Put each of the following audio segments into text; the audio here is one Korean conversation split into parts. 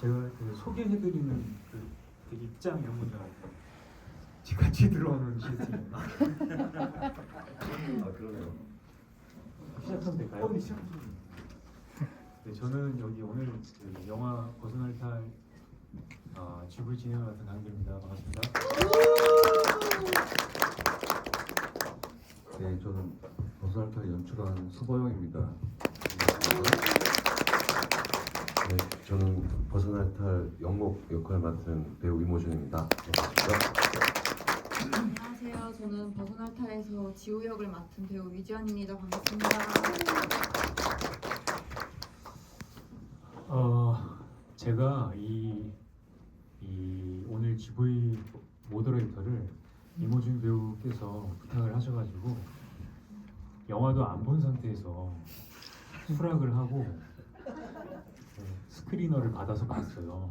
제가 그 소개해드리는 그 입장 이런 건줄 알고 같이 들어오는 시스템입니다. 아 그러네요. 시작하면 될까요? 네, 시작하면 됩니다. 네, 저는 여기 오늘 그 영화 벗어날 탈 GV 진행을 맡은 강기입니다. 반갑습니다. 네, 저는 벗어날 탈 연출한 서보영입니다. 네, 저는 벗어날 탈 영목 역할 맡은 배우 이모준입니다. 반갑습니다. 안녕하세요. 저는 벗어날 탈에서 지우 역을 맡은 배우 위지연입니다. 반갑습니다. 제가 이 오늘 GV 모더레이터를 이모준 배우께서 부탁을 하셔가지고 영화도 안 본 상태에서 수락을 하고 스크리너를 받아서 봤어요.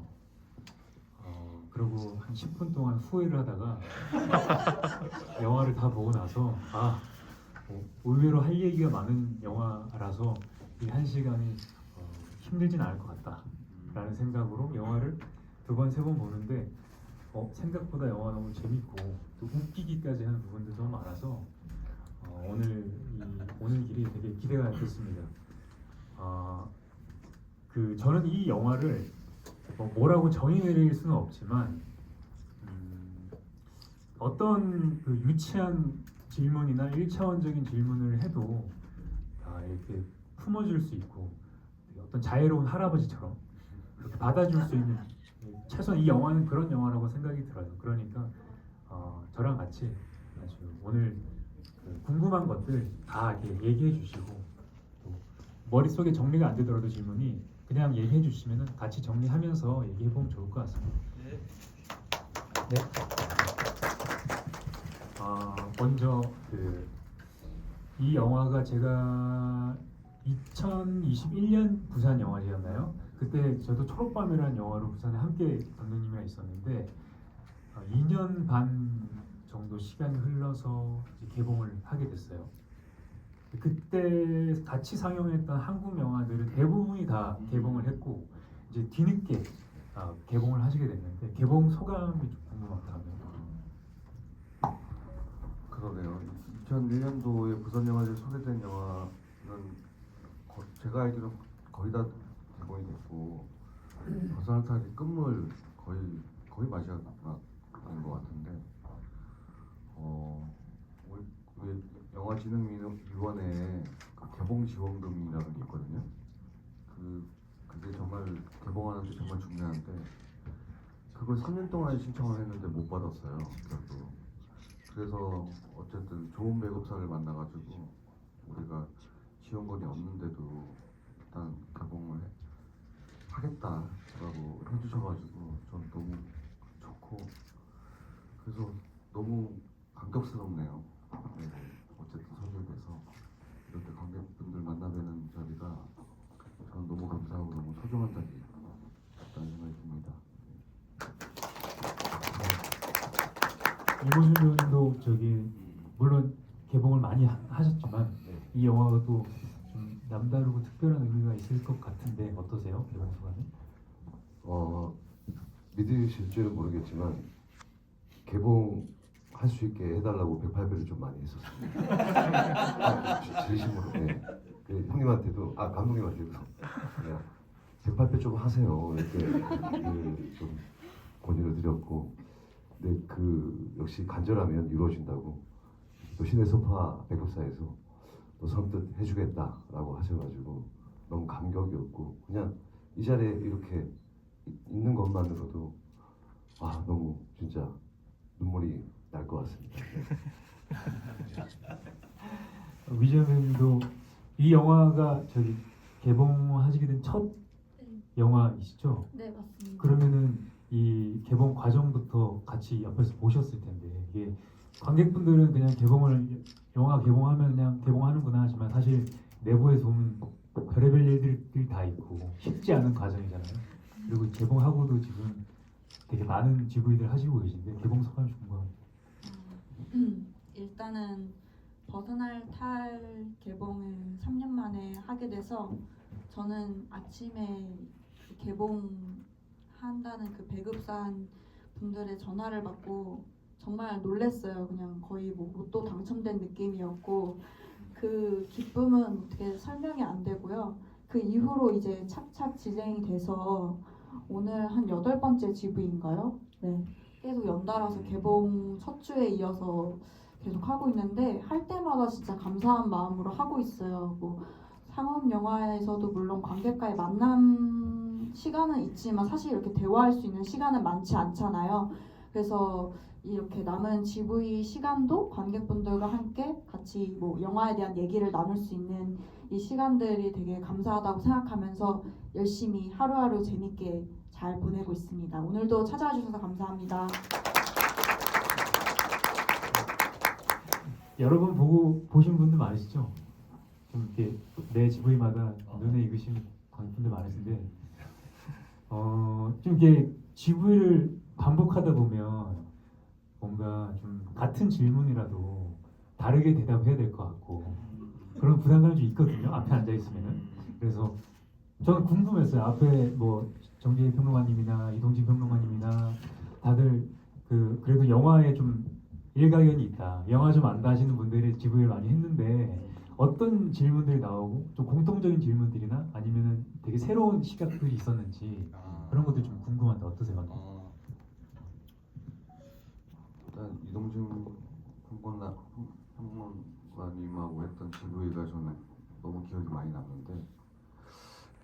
그리고 한 10분 동안 후회를 하다가 영화를 다 보고 나서 의외로 할 얘기가 많은 영화라서 이 1시간이 힘들진 않을 것 같다라는 생각으로 영화를 2번, 3번 보는데 생각보다 영화 너무 재밌고 또 웃기기까지 하는 부분들도 너무 많아서 오늘 길이 되게 기대가 됐습니다. 저는 이 영화를 뭐라고 정의 내릴 수는 없지만 어떤 그 유치한 질문이나 1차원적인 질문을 해도 이렇게 품어줄 수 있고 어떤 자애로운 할아버지처럼 그렇게 받아줄 수 있는 최소한 이 영화는 그런 영화라고 생각이 들어요. 그러니까 저랑 같이 아주 오늘 그 궁금한 것들 다 이렇게 얘기해 주시고 또 머릿속에 정리가 안 되더라도 질문이 그냥 얘기해 주시면 같이 정리하면서 얘기해 보면 좋을 것 같습니다. 네. 먼저 이 영화가 제가 2021년 부산 영화제였나요? 그때 저도 초록밤이라는 영화로 부산에 함께 감독님이랑 있었는데 2년 반 정도 시간이 흘러서 이제 개봉을 하게 됐어요. 그때 같이 상영했던 한국 영화들은 대부분이 다 개봉을 했고 이제 뒤늦게 개봉을 하시게 됐는데 개봉 소감이 좀 궁금하다면. 그러네요. 2001년도에 부산영화제에 소개된 영화는 제가 알기로 거의 다 개봉이 됐고 벗어날 탈이 끝물 거의 마지막 인 것 같은데 우리 영화진흥위원회에 개봉 지원금이라는 게 있거든요. 그게 정말 개봉하는데 정말 중요한데 그걸 3년 동안 신청을 했는데 못 받았어요. 결국. 그래서 어쨌든 좋은 배급사를 만나가지고 우리가 지원금이 없는데도 일단 개봉을 하겠다라고 해주셔가지고 전 너무 좋고 그래서 너무 감격스럽네요. 네, 어쨌든 선정돼서 이렇게 관객분들 만나뵈는 자리가 저는 너무 감사하고 너무 소중한 자리였다는 생각이 듭니다. 이모준 배우님도 물론 개봉을 많이 하셨지만 이 영화가 또 좀 남다르고 특별한 의미가 있을 것 같은데 어떠세요? 개봉 소감이? 믿으실지는 모르겠지만 개봉할 수 있게 해달라고 108배를 좀 많이 했었어요. 진심으로. 네. 형님한테도 감독님한테도 그냥 108배 좀 하세요 이렇게 좀 권유를 드렸고 근데 역시 간절하면 이루어진다고 또 신의 소파 배급사에서 또 선뜻 해주겠다라고 하셔가지고 너무 감격이었고 그냥 이 자리에 이렇게 있는 것만으로도 너무 진짜 눈물이 날 것 같습니다. 위지연 배우님도 이 영화가 개봉하시게 된 첫 영화이시죠? 네, 맞습니다. 그러면은 이 개봉 과정부터 같이 옆에서 보셨을 텐데 이게 관객분들은 그냥 영화 개봉하면 그냥 개봉하는구나 하지만 사실 내부에서 보면 별의별 일들이 다 있고 쉽지 않은 과정이잖아요. 그리고 개봉하고도 지금 되게 많은 GV들 하시고 계신데 개봉 소감이 궁금합니다. 일단은 벗어날 탈 개봉을 3년 만에 하게 돼서 저는 아침에 개봉 한다는 그 배급사한 분들의 전화를 받고 정말 놀랐어요. 그냥 거의 뭐 로또 당첨된 느낌이었고 그 기쁨은 어떻게 설명이 안 되고요. 그 이후로 이제 착착 진행이 돼서 오늘 한 8번째 GV인가요? 네. 계속 연달아서 개봉 첫 주에 이어서 계속 하고 있는데 할 때마다 진짜 감사한 마음으로 하고 있어요. 뭐 상업 영화에서도 물론 관객과의 만남 시간은 있지만 사실 이렇게 대화할 수 있는 시간은 많지 않잖아요. 그래서 이렇게 남은 GV 시간도 관객분들과 함께 같이 뭐 영화에 대한 얘기를 나눌 수 있는 이 시간들이 되게 감사하다고 생각하면서 열심히 하루하루 재밌게 잘 보내고 있습니다. 오늘도 찾아와 주셔서 감사합니다. 여러 번 보신 분들 많으시죠? 좀 이렇게 내 GV마다 눈에 익으신 관객분들 많으신데 좀 이렇게 GV를 반복하다 보면 뭔가 좀 같은 질문이라도 다르게 대답해야 될 것 같고 그런 부담감이 좀 있거든요. 앞에 앉아 있으면은. 그래서 저는 궁금했어요. 앞에 뭐 정재희 평론가님이나 이동진 평론가님이나 다들 그래도 영화에 좀 일가견이 있다. 영화 좀 안다 하시는 분들이 GV를 많이 했는데 어떤 질문들이 나오고 좀 공통적인 질문들이나 아니면은 되게 새로운 시각들이 있었는지 그런 것들 좀 궁금한데 어떠세요? 일단 이동준 평론가님하고 했던 GV가 저는 너무 기억이 많이 남는데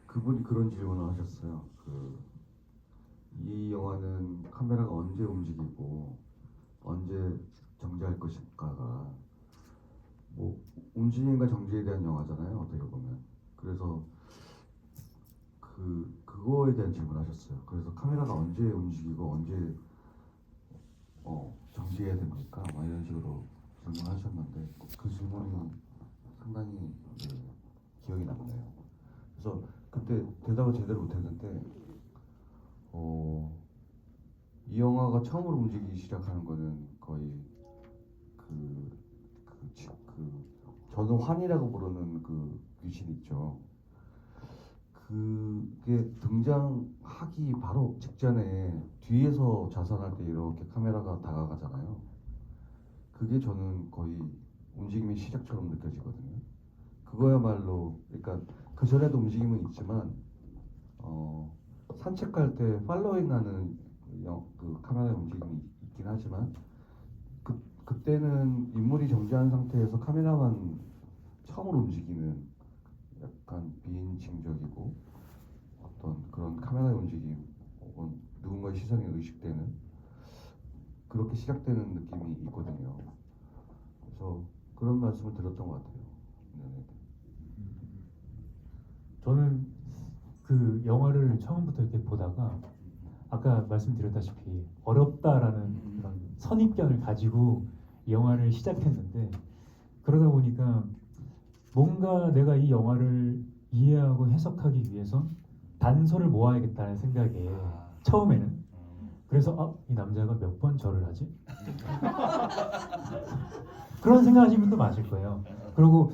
그분이 그런 질문을 하셨어요. 이 영화는 카메라가 언제 움직이고 언제 정지할 것인가가 뭐 움직임과 정지에 대한 영화잖아요. 어떻게 보면. 그래서 그거에 대한 질문을 하셨어요. 그래서 카메라가 언제 움직이고 언제 정지해야 됩니까? 막 이런 식으로 질문하셨는데 그 질문이 상당히 기억이 남네요. 그래서 그때 대답을 제대로 못했는데 이 영화가 처음으로 움직이기 시작하는 거는 거의 저는 환이라고 부르는 그 귀신 있죠. 그게 등장하기 바로 직전에 뒤에서 자선할 때 이렇게 카메라가 다가가잖아요. 그게 저는 거의 움직임의 시작처럼 느껴지거든요. 그거야말로 그러니까 그 전에도 움직임은 있지만 산책할 때 팔로잉하는 그 카메라의 움직임이 있긴 하지만 그때는 인물이 정지한 상태에서 카메라만 처음으로 움직이는 약간 비인칭적이고 어떤 그런 카메라의 움직임 혹은 누군가의 시선이 의식되는 그렇게 시작되는 느낌이 있거든요. 그래서 그런 말씀을 드렸던 것 같아요. 네네. 저는 그 영화를 처음부터 이렇게 보다가 아까 말씀드렸다시피 어렵다라는 그런 선입견을 가지고 이 영화를 시작했는데 그러다 보니까 뭔가 내가 이 영화를 이해하고 해석하기 위해선 단서를 모아야겠다는 생각에 처음에는 그래서 이 남자가 몇 번 절을 하지? 그런 생각하시는 분도 많으실 거예요. 그리고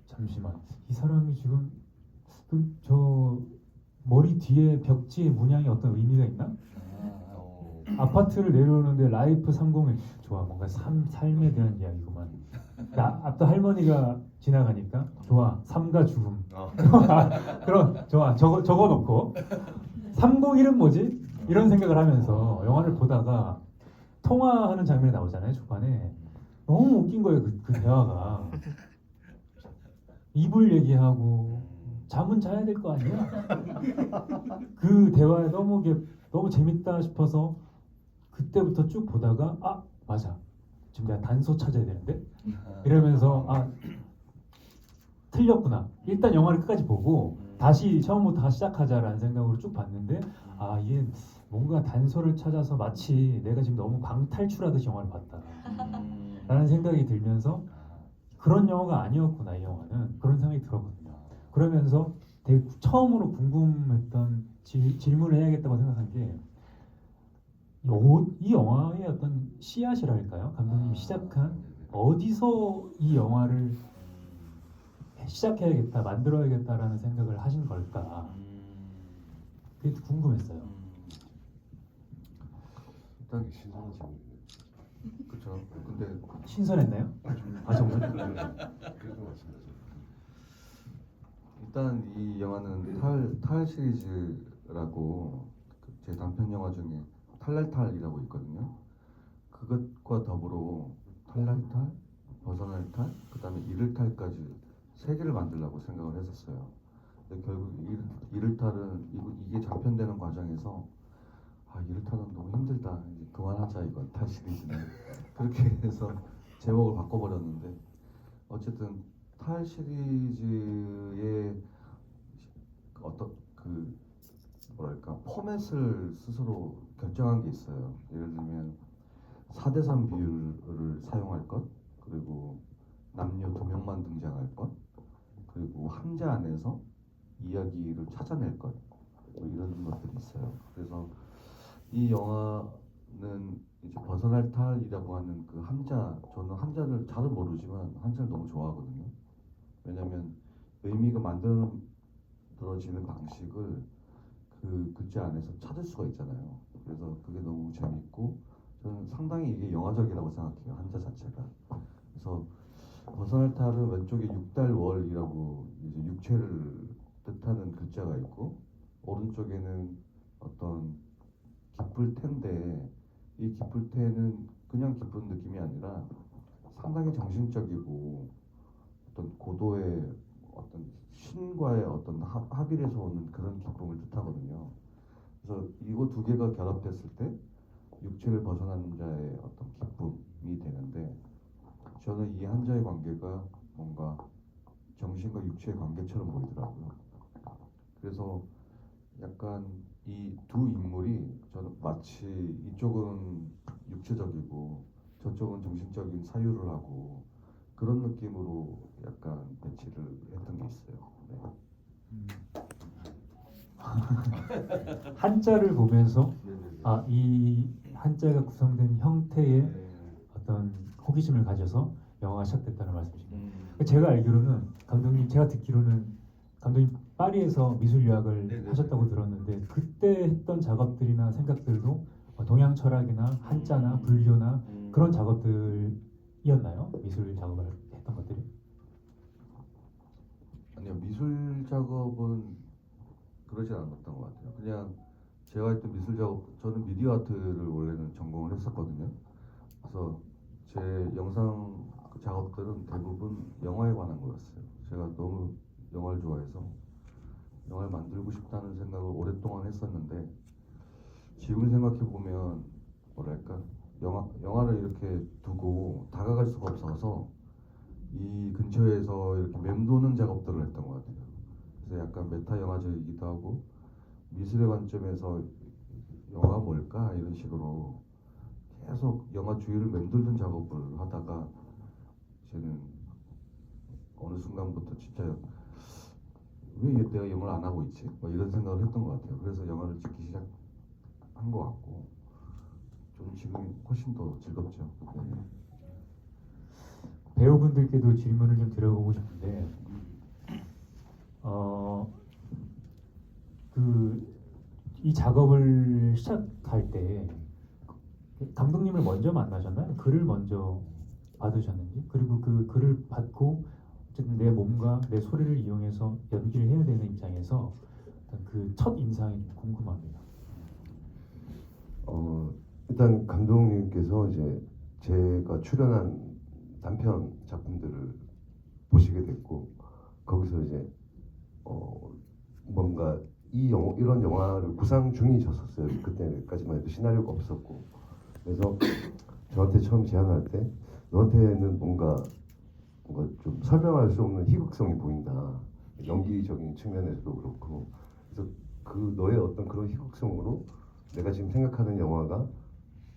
잠시만 이 사람이 지금 저 머리 뒤에 벽지에 문양이 어떤 의미가 있나? 아파트를 내려오는데 라이프 301 좋아 뭔가 삶에 대한 이야기구만. 앞도 할머니가 지나가니까 좋아 삶과 죽음. 그럼 좋아 적어놓고 301은 뭐지? 이런 생각을 하면서 영화를 보다가 통화하는 장면이 나오잖아요 초반에. 너무 웃긴 거예요 그 대화가. 이불 얘기하고 잠은 자야 될 거 아니야? 그 대화에 너무 재밌다 싶어서 그때부터 쭉 보다가 맞아 지금 내가 단서 찾아야 되는데 이러면서 틀렸구나. 일단 영화를 끝까지 보고 다시 처음부터 시작하자라는 생각으로 쭉 봤는데 이게 뭔가 단서를 찾아서 마치 내가 지금 너무 방탈출하듯이 영화를 봤다라는 생각이 들면서 그런 영화가 아니었구나 이 영화는. 그런 생각이 들었거든요. 그러면서 되게 처음으로 궁금했던 질문을 해야겠다고 생각한 게 이 영화의 어떤 씨앗이랄까요? 감독님이 시작한 어디서 이 영화를 시작해야겠다, 만들어야겠다라는 생각을 하신 걸까? 그게 궁금했어요. 일단 신선한 질문이네요. 그렇죠. 근데 신선했나요? 아 정말? 그래도 마찬가지. 일단 이 영화는 탈 시리즈라고 제 단편 영화 중에 탈날탈이라고 있거든요. 그것과 더불어 탈날탈, 벗어날 탈, 그다음에 이를 탈까지 세 개를 만들려고 생각을 했었어요. 근데 결국 이를 탈은 이게 장편되는 과정에서 이를 탈은 너무 힘들다. 이제 그만하자 이건 탈 시리즈는 그렇게 해서 제목을 바꿔버렸는데 어쨌든 탈 시리즈의 어떤 그 뭐랄까 포맷을 스스로 결정한 게 있어요. 예를 들면 4대3 비율을 사용할 것, 그리고 남녀 2명만 등장할 것, 그리고 함자 안에서 이야기를 찾아낼 것, 뭐 이런 것들이 있어요. 그래서 이 영화는 이제 벗어날 탈이라고 하는 그 함자, 저는 함자를 잘은 모르지만 함자를 너무 좋아하거든요. 왜냐하면 의미가 만들어지는 방식을 그 글자 안에서 찾을 수가 있잖아요. 그래서 그게 너무 재밌고 저는 상당히 이게 영화적이라고 생각해요. 한자 자체가. 그래서 벗어날 탈은 왼쪽에 육달월이라고 이제 육체를 뜻하는 글자가 있고 오른쪽에는 어떤 기쁠 텐데 이 기쁠 때는 그냥 기쁜 느낌이 아니라 상당히 정신적이고 어떤 고도의 어떤 신과의 어떤 합일에서 오는 그런 기쁨을 뜻하거든요. 그래서 이거 두 개가 결합됐을 때 육체를 벗어나는 자의 어떤 기쁨이 되는데 저는 이 한자의 관계가 뭔가 정신과 육체의 관계처럼 보이더라고요. 그래서 약간 이 두 인물이 저는 마치 이쪽은 육체적이고 저쪽은 정신적인 사유를 하고 그런 느낌으로 약간 배치를 했던 게 있어요. 네. 한자를 보면서 네네네. 이 한자가 구성된 형태의 네. 어떤 호기심을 가져서 영화가 시작됐다는 말씀이십니다. 음. 제가 알기로는 감독님, 제가 듣기로는 감독님 파리에서 미술 유학을 네네네. 하셨다고 들었는데 그때 했던 작업들이나 생각들도 동양 철학이나 한자나 불교나 그런 작업들이었나요? 미술 작업을 했던 것들이? 아니요, 미술 작업은 그러진 않았던 것 같아요. 그냥 제가 했던 미술 작업, 저는 미디어 아트를 원래는 전공을 했었거든요. 그래서 제 영상 작업들은 대부분 영화에 관한 거였어요. 제가 너무 영화를 좋아해서 영화를 만들고 싶다는 생각을 오랫동안 했었는데 지금 생각해 보면 뭐랄까 영화를 이렇게 두고 다가갈 수가 없어서 이 근처에서 이렇게 맴도는 작업들을 했던 것 같아요. 그래서 약간 메타 영화적이기도 하고 미술의 관점에서 영화가 뭘까 이런 식으로 계속 영화 주위를 맴돌던 작업을 하다가 저는 어느 순간부터 진짜 왜 내가 영화를 안 하고 있지? 뭐 이런 생각을 했던 것 같아요. 그래서 영화를 찍기 시작한 것 같고 좀 지금이 훨씬 더 즐겁죠. 네. 배우분들께도 질문을 좀 드려보고 싶은데 이 작업을 시작할 때 감독님을 먼저 만나셨나요? 글을 먼저 받으셨는지, 그리고 그 글을 받고 어쨌든 내 몸과 내 소리를 이용해서 연기를 해야 되는 입장에서 그 첫 인상이 궁금합니다. 일단 감독님께서 이제 제가 출연한 단편 작품들을 보시게 됐고 거기서 이제 뭔가 이런 영화를 구상 중이셨었어요. 그때까지만 해도 시나리오가 없었고 그래서 저한테 처음 제안할 때 너한테는 뭔가 좀 설명할 수 없는 희극성이 보인다. 연기적인 측면에서도 그렇고 그래서 그 너의 어떤 그런 희극성으로 내가 지금 생각하는 영화가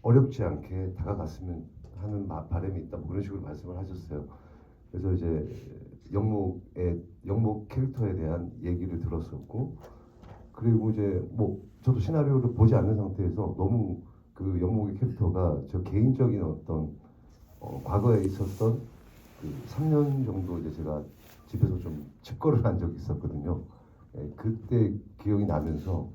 어렵지 않게 다가갔으면 하는 바람이 있다. 뭐 그런 식으로 말씀을 하셨어요. 그래서 이제 영목 캐릭터에 대한 얘기를 들었었고 그리고 이제 뭐 저도 시나리오를 보지 않는 상태에서 너무 그 영목의 캐릭터가 저 개인적인 어떤 과거에 있었던 그 3년 정도 이제 제가 집에서 좀 집거를 한 적이 있었거든요. 그때 기억이 나면서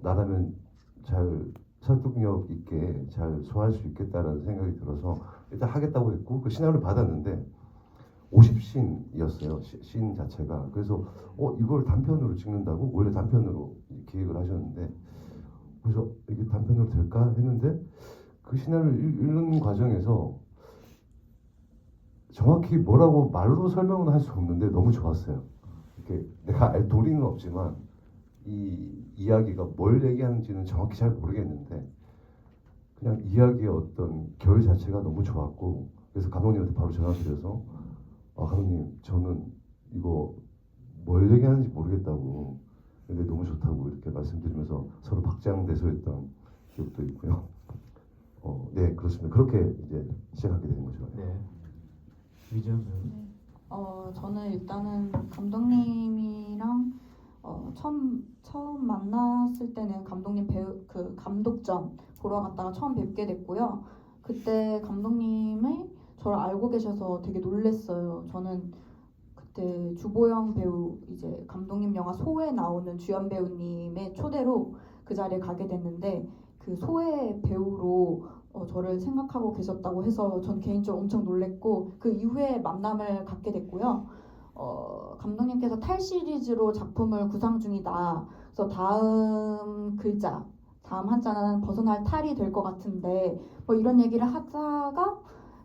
나라면 잘 설득력 있게 잘 소화할 수 있겠다라는 생각이 들어서 일단 하겠다고 했고 그 시나리오를 받았는데 50씬이었어요. 씬 자체가. 그래서 이걸 단편으로 찍는다고 원래 단편으로 기획을 하셨는데 그래서 이게 단편으로 될까 했는데 그 시나리오를 읽는 과정에서 정확히 뭐라고 말로 설명은 할 수 없는데 너무 좋았어요. 이렇게 내가 알 도리는 없지만 이 이야기가 뭘 얘기하는지는 정확히 잘 모르겠는데 그냥 이야기의 어떤 결 자체가 너무 좋았고 그래서 감독님한테 바로 전화드려서 감독님 저는 이거 뭘 얘기하는지 모르겠다고 근데 너무 좋다고 이렇게 말씀드리면서 서로 박장대소했던 기억도 있고요. 네 그렇습니다. 그렇게 이제 시작하게 되는 거죠. 네. 위전 배우. 저는 일단은 감독님이랑 처음 만났을 때는 감독님 그 감독전 보러 갔다가 처음 뵙게 됐고요. 그때 감독님이 저를 알고 계셔서 되게 놀랬어요. 저는 그때 주보영 배우 이제 감독님 영화 소에 나오는 주연 배우님의 초대로 그 자리에 가게 됐는데 그 소의 배우로 저를 생각하고 계셨다고 해서 전 개인적으로 엄청 놀랬고 그 이후에 만남을 갖게 됐고요. 감독님께서 탈 시리즈로 작품을 구상 중이다. 그래서 다음 한자는 벗어날 탈이 될 것 같은데 뭐 이런 얘기를 하다가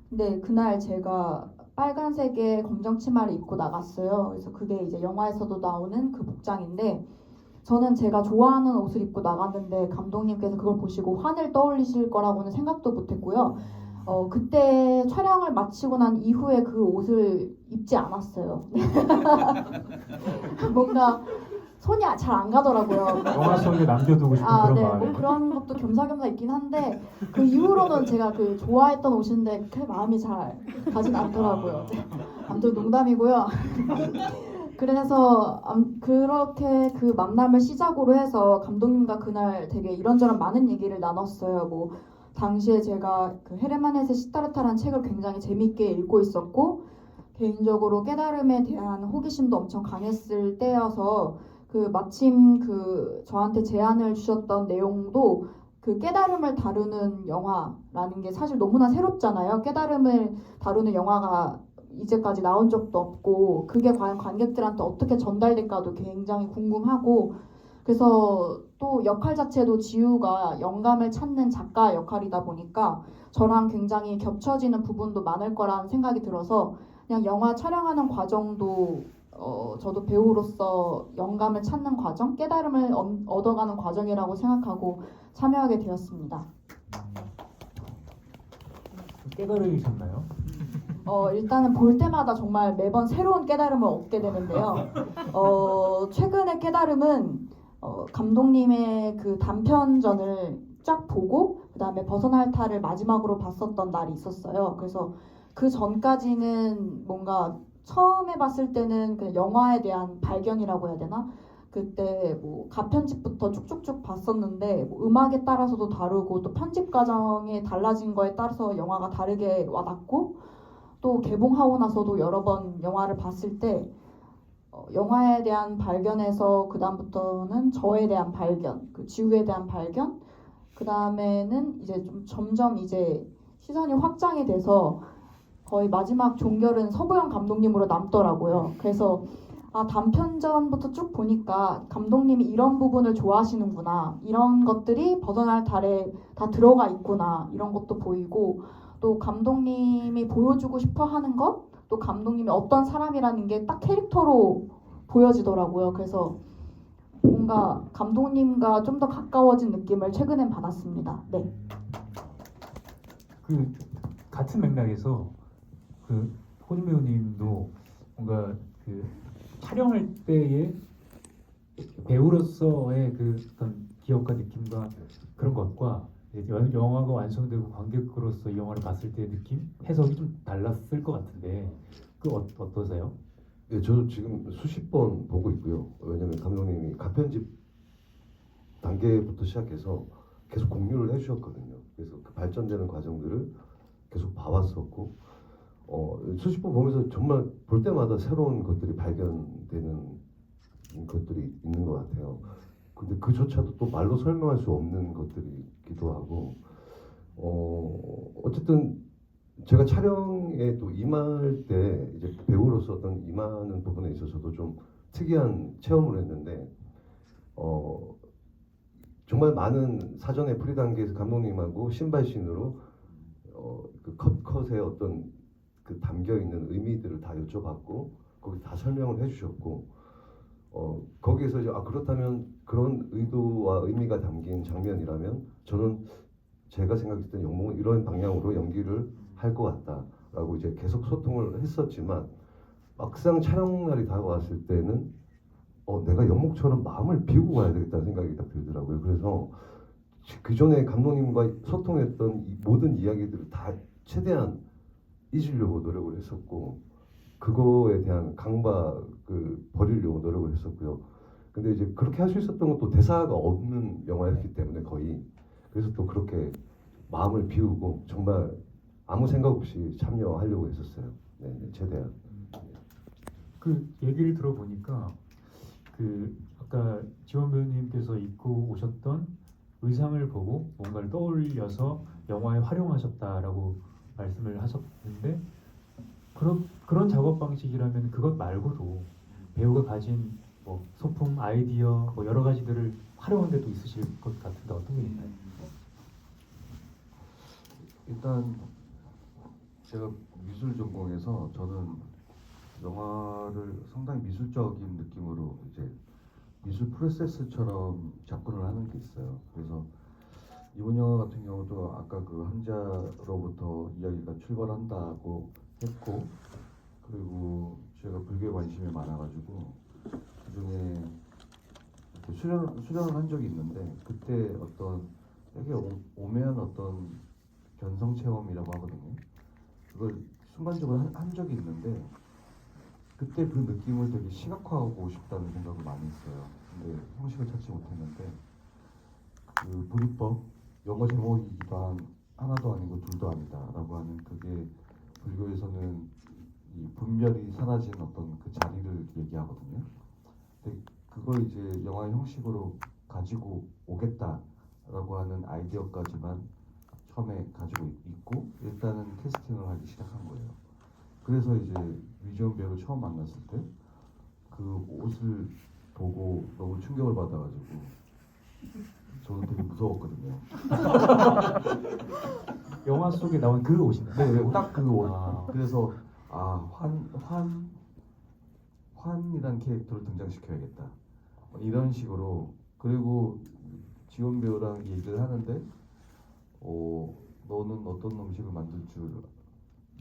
근데 그날 제가 빨간색의 검정 치마를 입고 나갔어요. 그래서 그게 이제 영화에서도 나오는 그 복장인데 저는 제가 좋아하는 옷을 입고 나갔는데 감독님께서 그걸 보시고 환을 떠올리실 거라고는 생각도 못했고요. 그때 촬영을 마치고 난 이후에 그 옷을 입지 않았어요. 뭔가 손이 잘 안 가더라고요. 영화 속에 남겨두고 싶은 그런 네, 마음. 뭐 그런 것도 겸사겸사 있긴 한데 그 이후로는 제가 그 좋아했던 옷인데 그 마음이 잘 가진 않더라고요. 아무튼 농담이고요. 그래서 그렇게 그 만남을 시작으로 해서 감독님과 그날 되게 이런저런 많은 얘기를 나눴어요. 뭐 당시에 제가 그 헤르만 헤세 시타르타라는 책을 굉장히 재밌게 읽고 있었고 개인적으로 깨달음에 대한 호기심도 엄청 강했을 때여서 그 마침 그 저한테 제안을 주셨던 내용도 그 깨달음을 다루는 영화라는 게 사실 너무나 새롭잖아요. 깨달음을 다루는 영화가 이제까지 나온 적도 없고 그게 과연 관객들한테 어떻게 전달될까도 굉장히 궁금하고 그래서 또 역할 자체도 지우가 영감을 찾는 작가 역할이다 보니까 저랑 굉장히 겹쳐지는 부분도 많을 거라는 생각이 들어서 그냥 영화 촬영하는 과정도 저도 배우로서 영감을 찾는 과정, 깨달음을 얻어가는 과정이라고 생각하고 참여하게 되었습니다. 깨달으셨나요? 일단은 볼 때마다 정말 매번 새로운 깨달음을 얻게 되는데요. 최근의 깨달음은 감독님의 그 단편전을 쫙 보고 그 다음에 벗어날 탈을 마지막으로 봤었던 날이 있었어요. 그래서 그 전까지는 뭔가 처음에 봤을 때는 그 영화에 대한 발견이라고 해야 되나? 그때 뭐 가편집부터 쭉쭉쭉 봤었는데 뭐 음악에 따라서도 다르고 또 편집 과정이 달라진 거에 따라서 영화가 다르게 와닿고 또 개봉하고 나서도 여러 번 영화를 봤을 때 영화에 대한 발견에서 그 다음부터는 저에 대한 발견, 그 지우에 대한 발견, 그 다음에는 이제 좀 점점 이제 시선이 확장이 돼서 거의 마지막 종결은 서부영 감독님으로 남더라고요. 그래서 단편전부터 쭉 보니까 감독님이 이런 부분을 좋아하시는구나, 이런 것들이 벗어날 달에 다 들어가 있구나, 이런 것도 보이고 또 감독님이 보여주고 싶어 하는 것, 또 감독님이 어떤 사람이라는 게 딱 캐릭터로 보여지더라고요. 그래서 뭔가 감독님과 좀 더 가까워진 느낌을 최근엔 받았습니다. 네. 그 같은 맥락에서 그 호진 배우님도 뭔가 그 촬영할 때의 배우로서의 그 어떤 기억과 느낌과 그런 것과 영화가 완성되고 관객으로서 이 영화를 봤을 때의 느낌, 해석이 좀 달랐을 것 같은데 그 어떠세요? 예, 저도 지금 수십 번 보고 있고요. 왜냐면 감독님이 가편집 단계부터 시작해서 계속 공유를 해주셨거든요. 그래서 그 발전되는 과정들을 계속 봐왔었고, 수십 번 보면서 정말 볼 때마다 새로운 것들이 발견되는 것들이 있는 것 같아요. 근데 그조차도 또 말로 설명할 수 없는 것들이기도 하고 어쨌든 제가 촬영에 또 임할 때 이제 배우로서 어떤 임하는 부분에 있어서도 좀 특이한 체험을 했는데 정말 많은 사전에 프리 단계에서 감독님하고 신발신으로 그 컷의 어떤 그 담겨 있는 의미들을 다 여쭤봤고 거기 다 설명을 해주셨고 거기에서 이제 그렇다면 그런 의도와 의미가 담긴 장면이라면 저는 제가 생각했을 때 영몽은 이런 방향으로 연기를 할 것 같다라고 이제 계속 소통을 했었지만 막상 촬영 날이 다가왔을 때는 내가 영목처럼 마음을 비우고 가야 되겠다는 생각이 딱 들더라고요. 그래서 그 전에 감독님과 소통했던 이 모든 이야기들을 다 최대한 잊으려고 노력을 했었고 그거에 대한 강박을 버리려고 노력을 했었고요. 근데 이제 그렇게 할 수 있었던 건 또 대사가 없는 영화였기 때문에 거의 그래서 또 그렇게 마음을 비우고 정말 아무 생각 없이 참여하려고 했었어요. 네, 최대한. 그 얘기를 들어보니까 그 아까 지원 배우님께서 입고 오셨던 의상을 보고 뭔가를 떠올려서 영화에 활용하셨다라고 말씀을 하셨는데 그런 작업 방식이라면 그것 말고도 배우가 가진 뭐 소품, 아이디어 뭐 여러 가지들을 활용한 데도 있으실 것 같은데 어떤 게 있나요? 일단 제가 미술 전공해서 저는 영화를 상당히 미술적인 느낌으로 이제 미술 프로세스처럼 접근을 하는 게 있어요. 그래서 이번 영화 같은 경우도 아까 그 한자로부터 이야기가 출발한다고 했고 그리고 제가 불교에 관심이 많아가지고 그중에 이렇게 수련을 한 적이 있는데 그때 어떤 되게 오묘한 어떤 견성 체험이라고 하거든요. 그걸 순간적으로 한 적이 있는데 그때 그 느낌을 되게 시각화하고 싶다는 생각을 많이 했어요. 근데 형식을 찾지 못했는데 그 불이법 영어 제목이기도 한 하나도 아니고 둘도 아니다라고 하는 그게 불교에서는 이 분별이 사라진 어떤 그 자리를 얘기하거든요. 근데 그걸 이제 영화 형식으로 가지고 오겠다라고 하는 아이디어까지만 처음에 가지고 있고 일단은 캐스팅을 하기 시작한 거예요. 그래서 이제 위지원 배우를 처음 만났을 때 그 옷을 보고 너무 충격을 받아가지고 저는 되게 무서웠거든요. 영화 속에 나온 그 옷인가요? 네, 딱 그 옷. 아. 그래서 환이란 캐릭터를 등장시켜야겠다. 이런 식으로 그리고 지원 배우랑 얘기를 하는데 너는 어떤 음식을 만들 줄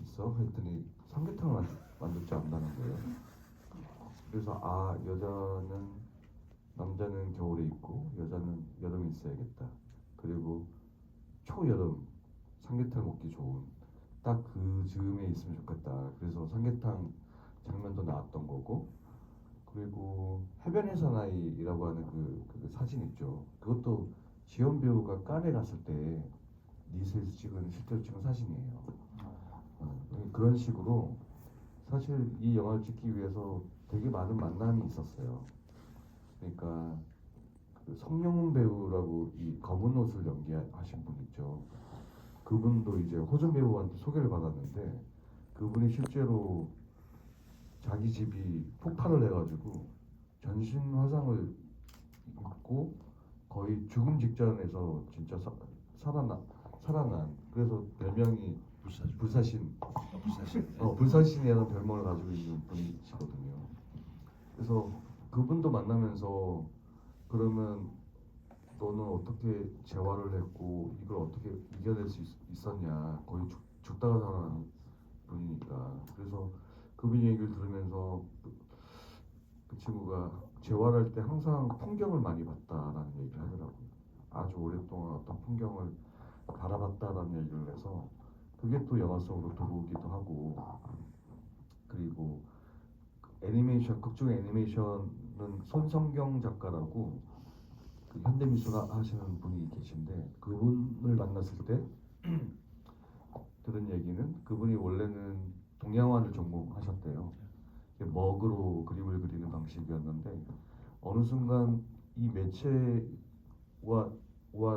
있어? 했더니 삼계탕을 만들 줄 안다는 거예요. 그래서 남자는 겨울에 있고 여자는 여름에 있어야겠다. 그리고 초여름 삼계탕 먹기 좋은 딱 그 즈음에 있으면 좋겠다. 그래서 삼계탕 장면도 나왔던 거고 그리고 해변의 사나이라고 하는 그 사진 있죠. 그것도 지연 배우가 칸에 갔을 때 니스에서 실제로 찍은 사진이에요. 그런 식으로 사실 이 영화를 찍기 위해서 되게 많은 만남이 있었어요. 그러니까 그 성룡 배우라고 이 검은 옷을 연기하신 분 있죠. 그분도 이제 호준 배우한테 소개를 받았는데 그분이 실제로 자기 집이 폭발을 해가지고 전신 화상을 입고 거의 죽음 직전에서 진짜 살아난 그래서 별명이 불사신이라는 별명을 가지고 있는 분이시거든요. 그래서 그분도 만나면서 그러면 너는 어떻게 재활을 했고 이걸 어떻게 이겨낼 수 있었냐 거의 죽다가 살아난 분이니까 그래서 그분 얘기를 들으면서 그 친구가 재활할 때 항상 풍경을 많이 봤다라는 얘기를 하더라고요. 아주 오랫동안 어떤 풍경을 바라봤다라는 얘기를 해서 그게 또 영화 속으로 들어오기도 하고 그리고 애니메이션 극중 애니메이션은 손성경 작가라고 그 현대미술 하시는 분이 계신데 그분을 만났을 때 들은 얘기는 그분이 원래는 동양화를 전공하셨대요. 먹으로 그림을 그리는 방식이었는데 어느 순간 이 매체와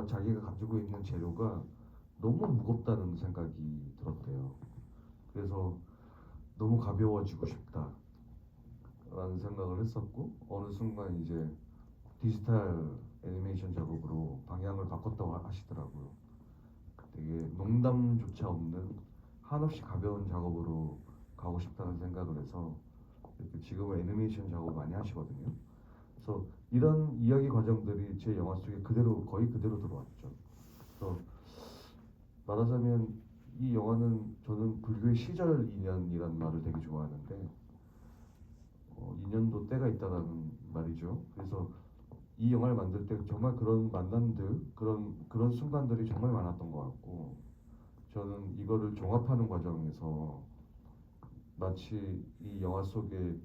자기가 가지고 있는 재료가 너무 무겁다는 생각이 들었대요. 그래서 너무 가벼워지고 싶다라는 생각을 했었고, 어느 순간 이제 디지털 애니메이션 작업으로 방향을 바꿨다고 하시더라고요. 되게 농담조차 없는 한없이 가벼운 작업으로 가고 싶다는 생각을 해서 이렇게 지금은 애니메이션 작업 많이 하시거든요. 그래서 이런 이야기 과정들이 제 영화 속에 거의 그대로 들어왔죠. 그래서 말하자면 이 영화는 저는 불교의 시절 인연이라는 말을 되게 좋아하는데, 인연도 때가 있다라는 말이죠. 그래서 이 영화를 만들 때 정말 그런 만남들, 그런 순간들이 정말 많았던 것 같고, 저는 이거를 종합하는 과정에서 마치 이 영화 속에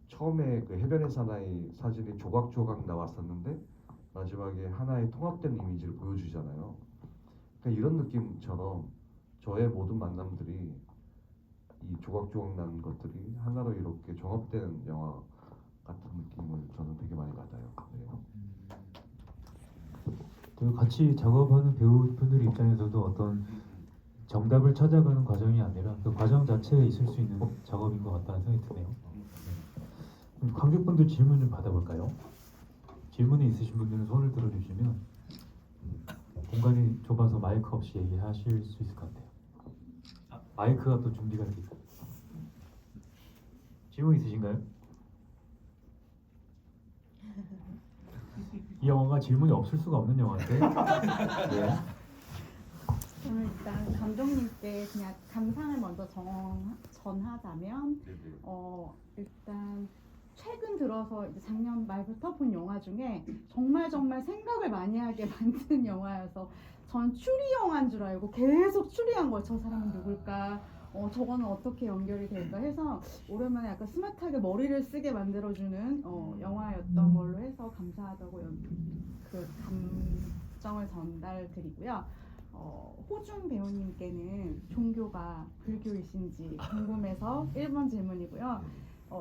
처음에 그 해변의 사나이 사진이 조각조각 나왔었는데 마지막에 하나의 통합된 이미지를 보여주잖아요. 그러니까 이런 느낌처럼 저의 모든 만남들이 이 조각조각 난 것들이 하나로 이렇게 종합된 영화 같은 느낌을 저는 되게 많이 받아요. 네. 또 같이 작업하는 배우분들 입장에서도 어떤 정답을 찾아가는 과정이 아니라 그 과정 자체에 있을 수 있는 작업인 것 같다는 생각이 드네요. 관객분들 질문 좀 받아볼까요? 질문이 있으신 분들은 손을 들어주시면 공간이 좁아서 마이크 없이 얘기하실 수 있을 것 같아요. 마이크가 또 준비가 돼 있어요. 질문 있으신가요? 이 영화가 질문이 없을 수가 없는 영화인데. 네. 저는 일단 감독님께 그냥 감상을 먼저 전하자면 일단 최근 들어서 이제 작년 말부터 본 영화 중에 정말 생각을 많이 하게 만드는 영화여서 전 추리 영화인 줄 알고 계속 추리한 거예요. 저 사람은 누굴까? 저거는 어떻게 연결이 될까 해서 오랜만에 약간 스마트하게 머리를 쓰게 만들어주는 영화였던 걸로 해서 감사하다고 그 감정을 전달드리고요. 호중 배우님께는 종교가 불교이신지 궁금해서 1번 질문이고요.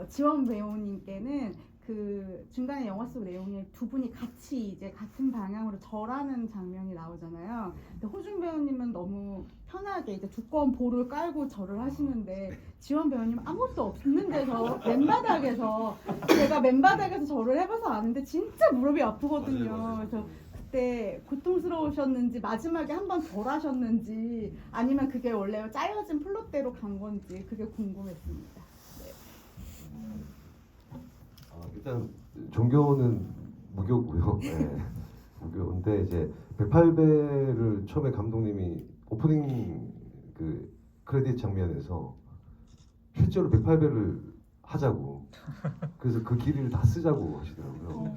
지원 배우님께는 그 중간에 영화 속 내용에 두 분이 같이 이제 같은 방향으로 절하는 장면이 나오잖아요. 근데 호중 배우님은 너무 편하게 이제 두꺼운 볼을 깔고 절을 하시는데 지원 배우님은 아무것도 없는 데서 맨바닥에서 제가 맨바닥에서 절을 해봐서 아는데 진짜 무릎이 아프거든요. 그래서 그때 고통스러우셨는지 마지막에 한 번 덜 하셨는지 아니면 그게 원래 짜여진 플롯대로 간 건지 그게 궁금했습니다. 일단 종교는 무교고요. 네. 무교인데 이제 108배를 처음에 감독님이 오프닝 그 크레딧 장면에서 실제로 108배를 하자고, 그래서 그 길이를 다 쓰자고 하시더라고요.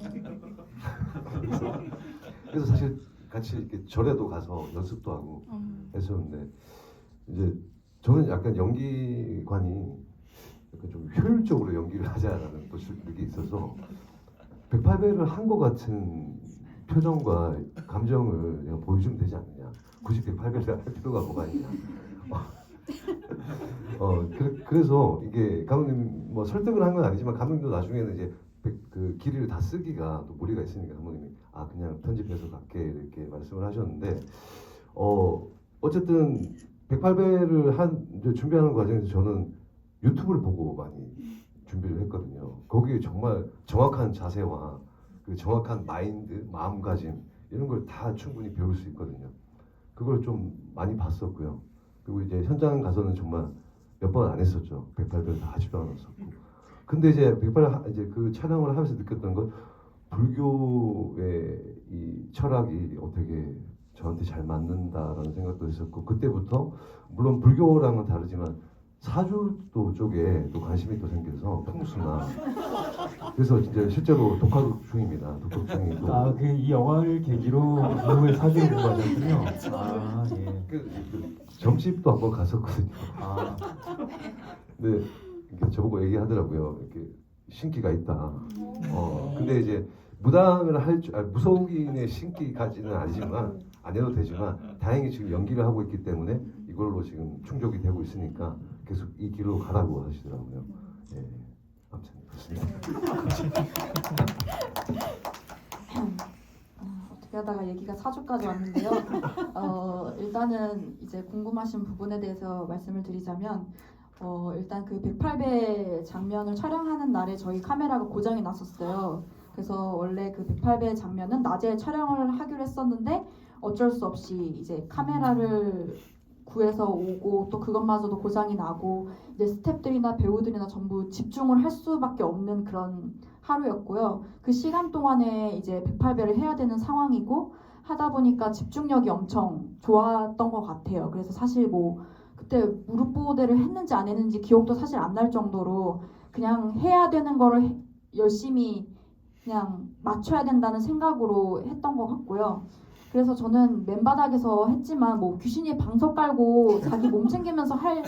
그래서 사실 같이 이렇게 절에도 가서 연습도 하고 했었는데, 이제 저는 약간 연기관이 약간 좀 효율적으로 연기를 하자라는 또 그게 있어서 108배를 한 것 같은 표정과 감정을 내가 보여주면 되지 않느냐. 굳이 108배를 할 필요가 뭐가 있냐. 그래서 이게 감독님 뭐 설득을 한 건 아니지만 감독님도 나중에는 이제 그 길이를 다 쓰기가 또 무리가 있으니까 감독님이 그냥 편집해서 갈게 이렇게 말씀을 하셨는데, 어쨌든 108배를 이제 준비하는 과정에서 저는 유튜브를 보고 많이 준비를 했거든요. 거기에 정말 정확한 자세와 그 정확한 마인드, 마음가짐 이런 걸 다 충분히 배울 수 있거든요. 그걸 좀 많이 봤었고요. 그리고 이제 현장 가서는 정말 몇 번 안 했었죠. 108배를 다 하지도 않았었고. 근데 이제 108 이제 그 촬영을 하면서 느꼈던 건 불교의 이 철학이 어떻게 저한테 잘 맞는다라는 생각도 했었고, 그때부터 물론 불교랑은 다르지만 사주도 쪽에 또 관심이 또 생겨서 풍수나, 그래서 진짜 실제로 독학 중입니다. 독학 중이고. 이 영화를 계기로 이후에 사주를 공부하셨군요. 예. 그 점집도 한번 갔었거든요. 근데 이렇게 저보고 얘기하더라고요. 이렇게 신기가 있다. 근데 이제 무당을 할 줄, 무속인의 신기까지는 아니지만 안 해도 되지만 다행히 지금 연기를 하고 있기 때문에 이걸로 지금 충족이 되고 있으니까 계속 이 길로 가라고 하시더라고요. 예, 아무튼 그렇습니다. 이러다가 얘기가 사주까지 왔는데요. 일단은 이제 궁금하신 부분에 대해서 말씀을 드리자면 일단 그 108배 장면을 촬영하는 날에 저희 카메라가 고장이 났었어요. 그래서 원래 그 108배 장면은 낮에 촬영을 하기로 했었는데 어쩔 수 없이 이제 카메라를 구해서 오고 또 그것마저도 고장이 나고 이제 스태프들이나 배우들이나 전부 집중을 할 수밖에 없는 그런 하루였고요. 그 시간 동안에 이제 108배를 해야 되는 상황이고 하다 보니까 집중력이 엄청 좋았던 것 같아요. 그래서 사실 뭐 그때 무릎 보호대를 했는지 안 했는지 기억도 사실 안 날 정도로 그냥 해야 되는 거를 열심히 그냥 맞춰야 된다는 생각으로 했던 것 같고요. 그래서 저는 맨바닥에서 했지만 뭐 귀신이 방석 깔고 자기 몸 챙기면서 할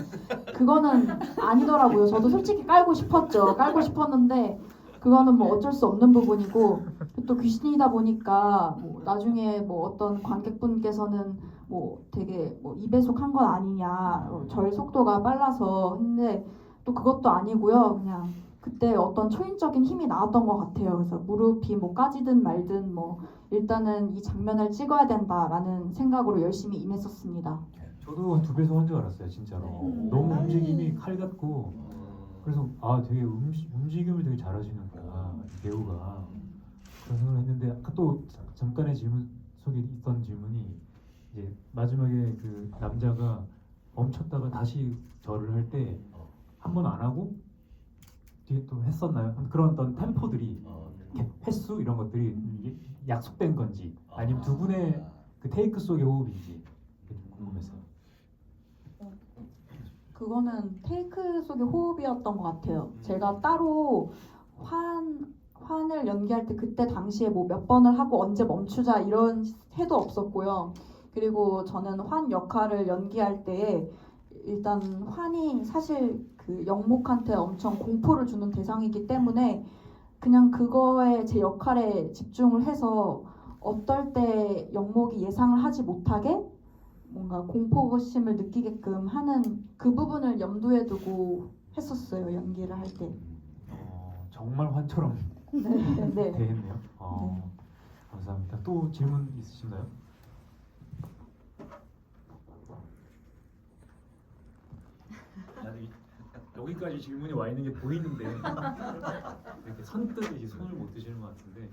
그거는 아니더라고요. 저도 솔직히 깔고 싶었죠. 깔고 싶었는데 그거는 뭐 어쩔 수 없는 부분이고 또 귀신이다 보니까 뭐 나중에 뭐 어떤 관객분께서는 뭐 되게 뭐 2배속 한 건 아니냐 절 속도가 빨라서 했는데 또 그것도 아니고요. 그냥 그때 어떤 초인적인 힘이 나왔던 것 같아요. 그래서 무릎이 뭐 까지든 말든 뭐 일단은 이 장면을 찍어야 된다라는 생각으로 열심히 임했었습니다. 저도 2배속 한 줄 알았어요, 진짜로. 너무 움직임이 칼 같고 그래서 되게 움직임을 되게 잘하시는구나 이 배우가 그런 생각을 했는데 아까 또 잠깐의 질문 속에 있던 질문이 이제 마지막에 그 남자가 멈췄다가 다시 절을 할 때 한 번 안 하고 뒤에 또 했었나요? 그런 어떤 템포들이 이렇게 횟수 이런 것들이 이게 약속된 건지 아니면 두 분의 그 테이크 속의 호흡인지 좀 궁금했어요. 그거는 테이크 속의 호흡이었던 것 같아요. 제가 따로 환을 연기할 때 그때 당시에 뭐 몇 번을 하고 언제 멈추자 이런 해도 없었고요. 그리고 저는 환 역할을 연기할 때 일단 환이 사실 그 영목한테 엄청 공포를 주는 대상이기 때문에 그냥 그거에 제 역할에 집중을 해서 어떨 때 영목이 예상을 하지 못하게 뭔가 공포심을 느끼게끔 하는 그 부분을 염두에 두고 했었어요. 연기를 할 때. 정말 환처럼 네. 대했네요. 감사합니다. 또 질문 있으신가요? 여기까지 질문이 와 있는 게 보이는데 이렇게 선뜻 이제 손을 못 드시는 것 같은데.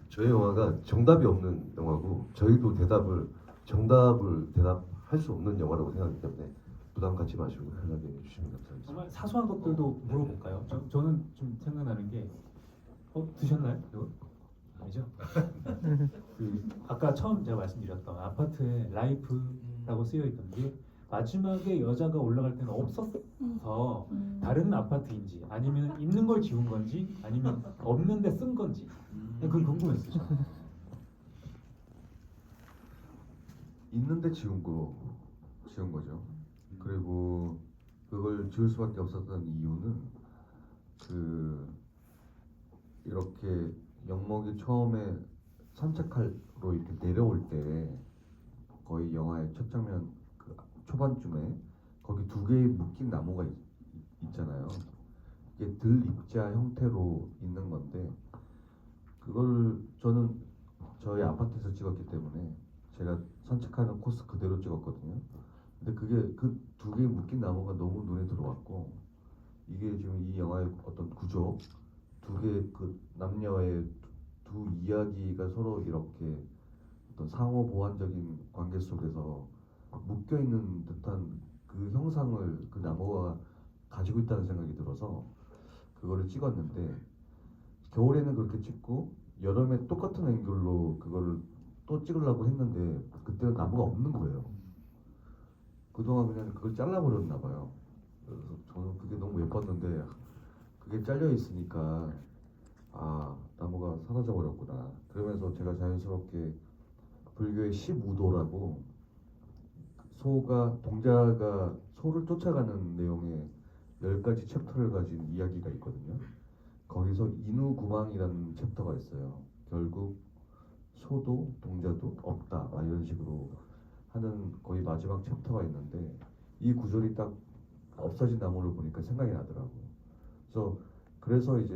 저희 영화가 정답이 없는 영화고 저희도 정답을 대답할 수 없는 영화라고 생각하기 때문에 부담 갖지 마시고 편하게 해주시면 감사하겠습니다. 정말 사소한 것들도 물어볼까요? 저는 좀 생각나는 게 드셨나요? 이거? 아니죠? 그 아까 처음 제가 말씀드렸던 아파트에 라이프라고 쓰여 있던 게 마지막에 여자가 올라갈 때는 없었어. 다른 아파트인지 아니면 있는 걸 지운 건지 아니면 없는데 쓴 건지 그건 궁금했어요. 저는. 있는데 지운 거죠. 그리고 그걸 지울 수밖에 없었던 이유는 이렇게 영목이 처음에 산책하러 이렇게 내려올 때 거의 영화의 첫 장면 그 초반쯤에 거기 2개의 묶인 나무가 있잖아요. 이게 들 입자 형태로 있는 건데 그걸 저는 저희 아파트에서 찍었기 때문에 제가 산책하는 코스 그대로 찍었거든요. 근데 그게 그 2개의 묶인 나무가 너무 눈에 들어왔고 이게 지금 이 영화의 어떤 구조 2개의 그 남녀의 두 이야기가 서로 이렇게 어떤 상호 보완적인 관계 속에서 묶여 있는 듯한 그 형상을 그 나무가 가지고 있다는 생각이 들어서 그거를 찍었는데 겨울에는 그렇게 찍고 여름에 똑같은 앵글로 그거를 또 찍으려고 했는데 그때는 나무가 없는 거예요. 그동안 그냥 그걸 잘라버렸나 봐요. 그래서 저는 그게 너무 예뻤는데 그게 잘려 있으니까 나무가 사라져 버렸구나. 그러면서 제가 자연스럽게 불교의 15도라고 동자가 소를 쫓아가는 내용의 10가지 챕터를 가진 이야기가 있거든요. 거기서 인우구망이라는 챕터가 있어요. 결국 소도 동자도 없다 이런 식으로 하는 거의 마지막 챕터가 있는데 이 구절이 딱 없어진 나무를 보니까 생각이 나더라고요. 그래서 그래서 이제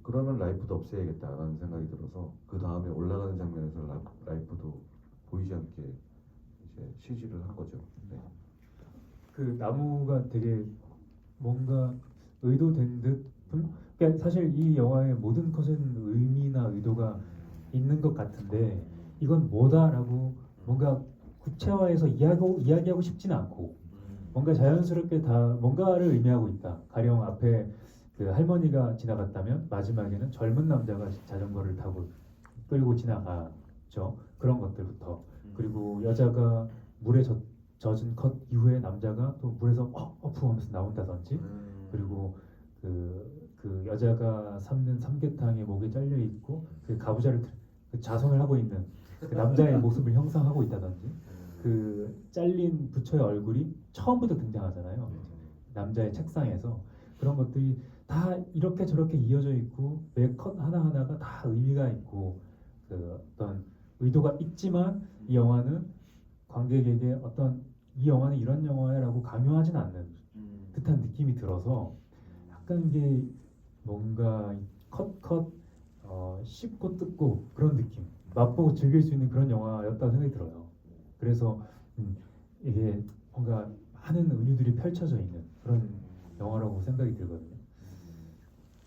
그러면 라이프도 없애야겠다라는 생각이 들어서 그 다음에 올라가는 장면에서 라이프도 보이지 않게 이제 CG를 한 거죠. 네. 그 나무가 되게 뭔가 의도된 듯 그러니까 사실 이 영화의 모든 컷에는 의미나 의도가 있는 것 같은데 이건 뭐다라고 뭔가 구체화해서 이야기하고 싶지는 않고 뭔가 자연스럽게 다 뭔가를 의미하고 있다. 가령 앞에 그 할머니가 지나갔다면 마지막에는 젊은 남자가 자전거를 타고 끌고 지나가죠. 그런 것들부터 그리고 여자가 물에 젖은 컷 이후에 남자가 또 물에서 어프 하면서 나온다든지 그리고 그 여자가 삶는 삼계탕에 목에 잘려 있고 그 가부좌를 그 자성을 하고 있는 그 남자의 모습을 형상하고 있다든지 그 잘린 부처의 얼굴이 처음부터 등장하잖아요. 남자의 책상에서 그런 것들이 다 이렇게 저렇게 이어져 있고 매 컷 하나하나가 다 의미가 있고 그 어떤 의도가 있지만 이 영화는 관객에게 어떤 이 영화는 이런 영화야라고 강요하진 않는 듯한 느낌이 들어서 약간 이게 뭔가 컷컷 씹고 뜯고 그런 느낌 맛보고 즐길 수 있는 그런 영화였다는 생각이 들어요. 그래서 이게 뭔가 많은 은유들이 펼쳐져 있는 그런 영화라고 생각이 들거든요.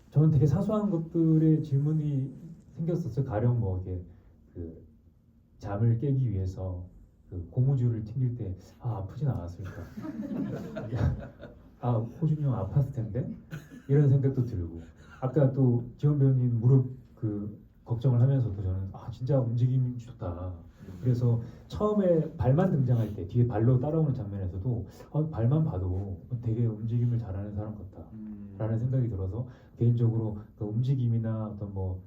저는 되게 사소한 것들에 질문이 생겼었어요. 가령 뭐 이게 그 잠을 깨기 위해서 그 고무줄을 튕길 때 아프진 않았을까? 호준이 형 아팠을 텐데 이런 생각도 들고 아까 또 지원 배우님 무릎 그 걱정을 하면서도 저는 진짜 움직임이 좋다. 그래서 처음에 발만 등장할 때 뒤에 발로 따라오는 장면에서도 발만 봐도 되게 움직임을 잘하는 사람 같다라는 생각이 들어서 개인적으로 그 움직임이나 어떤 뭐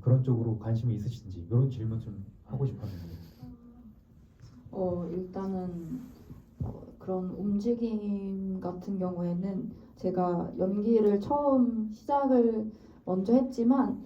그런 쪽으로 관심이 있으신지 이런 질문 좀 하고 싶었는데. 일단은 그런 움직임 같은 경우에는 제가 연기를 처음 시작을 먼저 했지만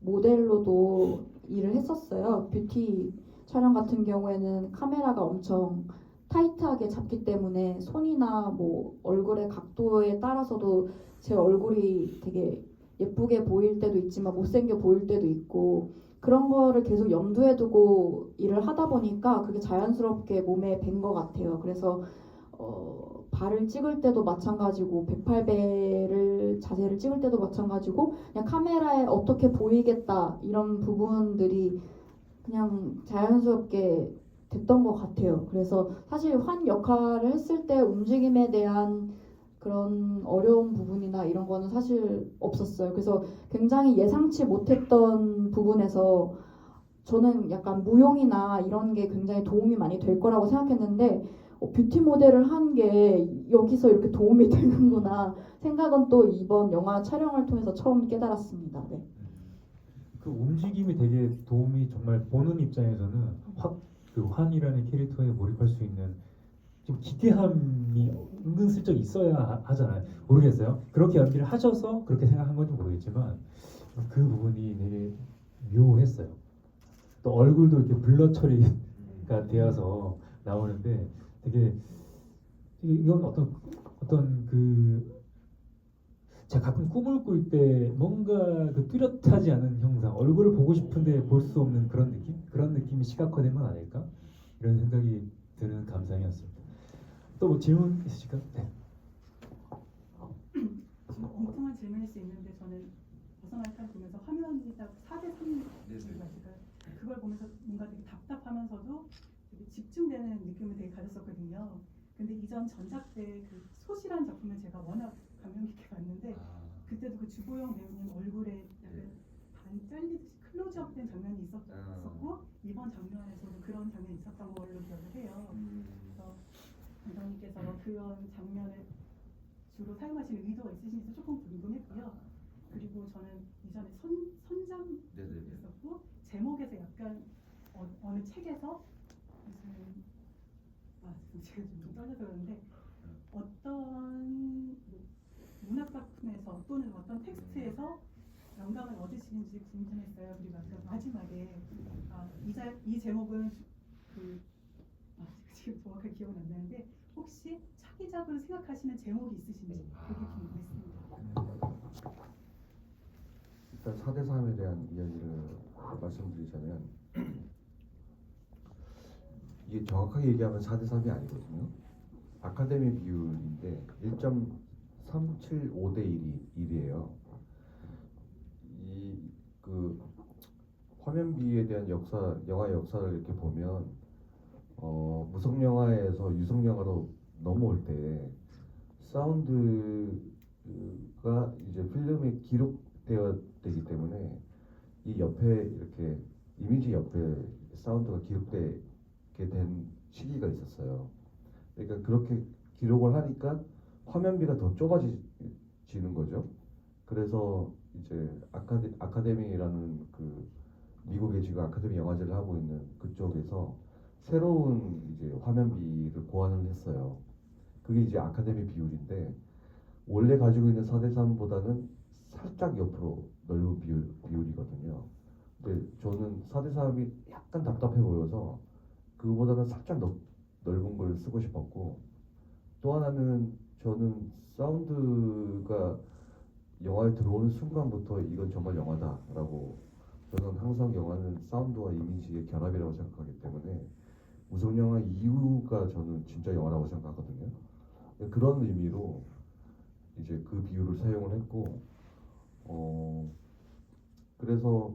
모델로도 일을 했었어요. 뷰티 촬영 같은 경우에는 카메라가 엄청 타이트하게 잡기 때문에 손이나 뭐 얼굴의 각도에 따라서도 제 얼굴이 되게 예쁘게 보일 때도 있지만 못생겨 보일 때도 있고 그런 거를 계속 염두에 두고 일을 하다 보니까 그게 자연스럽게 몸에 밴 것 같아요. 그래서 발을 찍을 때도 마찬가지고 108배를 자세를 찍을 때도 마찬가지고 그냥 카메라에 어떻게 보이겠다 이런 부분들이 그냥 자연스럽게 됐던 것 같아요. 그래서 사실 환 역할을 했을 때 움직임에 대한 그런 어려운 부분이나 이런 거는 사실 없었어요. 그래서 굉장히 예상치 못했던 부분에서 저는 약간 무용이나 이런 게 굉장히 도움이 많이 될 거라고 생각했는데 뷰티 모델을 한 게 여기서 이렇게 도움이 되는구나 생각은 또 이번 영화 촬영을 통해서 처음 깨달았습니다. 네. 그 움직임이 되게 도움이 정말 보는 입장에서는 확 그 환이라는 캐릭터에 몰입할 수 있는 좀 기대함이 은근슬쩍 있어야 하잖아요. 모르겠어요. 그렇게 연기를 하셔서 그렇게 생각한 건지 모르겠지만 그 부분이 되게 묘했어요. 또 얼굴도 이렇게 블러 처리가 되어서 나오는데 되게 이건 어떤 그 제가 가끔 꿈을 꿀 때 뭔가 그 뚜렷하지 않은 형상, 얼굴을 보고 싶은데 볼 수 없는 그런 느낌? 그런 느낌이 시각화된 건 아닐까? 이런 생각이 드는 감상이었습니다. 또 뭐 질문 있으실까요? 네. 엉뚱한 질문일 수 있는데 저는 벗어날 때 보면서 화면이 딱 4:3 그걸 보면서 뭔가 되게 답답하면서도 되게 집중되는 느낌을 되게 가졌었거든요. 근데 이전 전작 때 그 소시라는 작품을 제가 워낙 감명 깊게 봤는데 그때도 그 주보영 배우님 얼굴에 약간 반 잘리듯이 클로즈업된 장면이 있었고 이번 장면에서도 그런 장면이 있었던 걸로 기억을 해요. 그래서 감독님께서 그런 장면을 주로 사용하시는 의도가 있으신지 조금 궁금했고요. 그리고 저는 이전에 선장 있었고 제목에서 약간 어느 책에서 무슨 제가 좀 떨려서 그러는데 어떤 문학 작품에서 또는 어떤 텍스트에서 영감을 얻으시는지 궁금했어요. 그리고 아까 마지막에 이 제목은 지금 정확하게 기억은 안 나는데 혹시 차기작으로 생각하시는 제목이 있으신지 그게 궁금했습니다. 일단 4대 3에 대한 이야기를 말씀드리자면 이게 정확하게 얘기하면 4대 3이 아니거든요. 아카데미 비율인데 1.375대 1이에요. 이 그 화면비에 대한 영화의 역사를 이렇게 보면 무성 영화에서 유성 영화로 넘어올 때 사운드가 이제 필름에 기록되어 되기 때문에 이 옆에 이렇게 이미지 옆에 사운드가 기록되게 된 시기가 있었어요. 그러니까 그렇게 기록을 하니까 화면비가 더 좁아지는 거죠. 그래서 이제 아카데미라는 그 미국의 지금 아카데미 영화제를 하고 있는 그쪽에서 새로운 이제 화면비를 고안을 했어요. 그게 이제 아카데미 비율인데 원래 가지고 있는 4대 3보다는 살짝 옆으로 넓은 비율이거든요. 근데 저는 4대 3이 약간 답답해 보여서 그보다는 살짝 넓은 걸 쓰고 싶었고, 또 하나는 저는 사운드가 영화에 들어오는 순간부터 이건 정말 영화다라고, 저는 항상 영화는 사운드와 이미지의 결합이라고 생각하기 때문에 무성 영화 이후가 저는 진짜 영화라고 생각하거든요. 그런 의미로 이제 그 비율을 사용을 했고, 그래서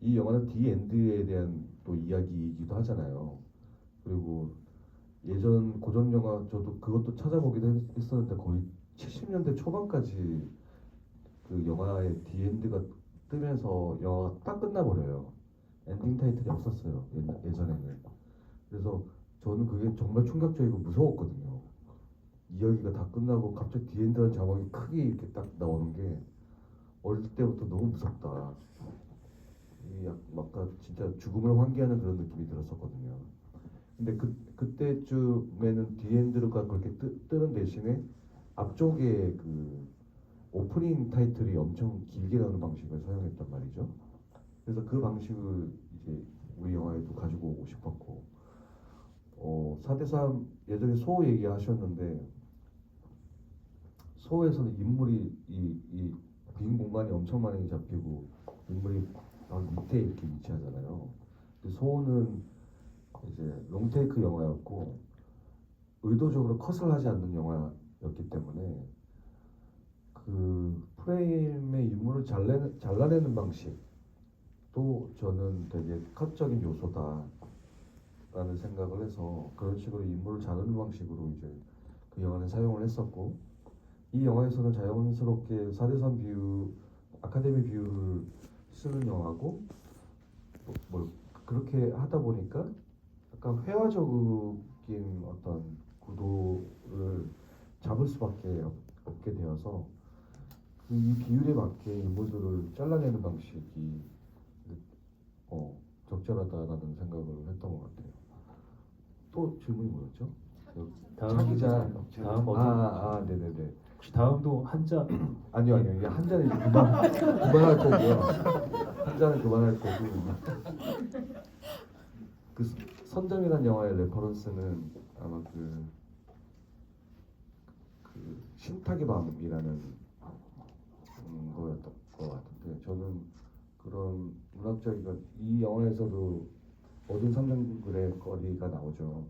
이 영화는 디 엔드에 대한 또 이야기이기도 하잖아요. 그리고 예전 고전 영화 저도 그것도 찾아보기도 했었는데 거의 70년대 초반까지 그 영화의 디 엔드가 뜨면서 영화가 딱 끝나버려요. 엔딩 타이틀이 없었어요. 예전에는. 그래서 저는 그게 정말 충격적이고 무서웠거든요. 이야기가 다 끝나고 갑자기 디 엔드라는 자막이 크게 이렇게 딱 나오는 게 어릴 때부터 너무 무섭다. 막 진짜 죽음을 환기하는 그런 느낌이 들었었거든요. 근데 그때쯤에는 디 엔드가 그렇게 뜨는 대신에 앞쪽에 그 오프닝 타이틀이 엄청 길게 나오는 방식을 사용했단 말이죠. 그래서 그 방식을 이제 우리 영화에도 가지고 오고 싶었고, 4대 3 예전에 소 얘기하셨는데 소에서는 인물이 이 빈 공간이 엄청 많이 잡히고 인물이 밑에 이렇게 위치하잖아요. 근데 소는 이제 롱테이크 영화였고 의도적으로 컷을 하지 않는 영화였기 때문에 그 프레임의 인물을 잘라내는 방식도 저는 되게 컷적인 요소다라는 생각을 해서 그런 식으로 인물을 자르는 방식으로 이제 그 영화는 사용을 했었고, 이 영화에서는 자연스럽게 4대 3 비율, 아카데미 비율을 쓰는 영화고, 그렇게 하다 보니까 약간 회화적인 어떤 구도를 잡을 수밖에 없게 되어서 이 비율에 맞게 인물들을 잘라내는 방식이 적절하다라는 생각을 했던 것 같아요. 또 질문이 뭐였죠? 차기자. 다음 네네네. 혹시 다음도 한자 아니요. 이제 한자는 이제 그만할 거고요. 한자는 그만할 거고. 그 선점이라는 영화의 레퍼런스는 아마 그 신탁의 밤이라는 거였던 것 같은데, 저는 그런 문학적이가 이 영화에서도 어두운 삼성글의 거리가 나오죠.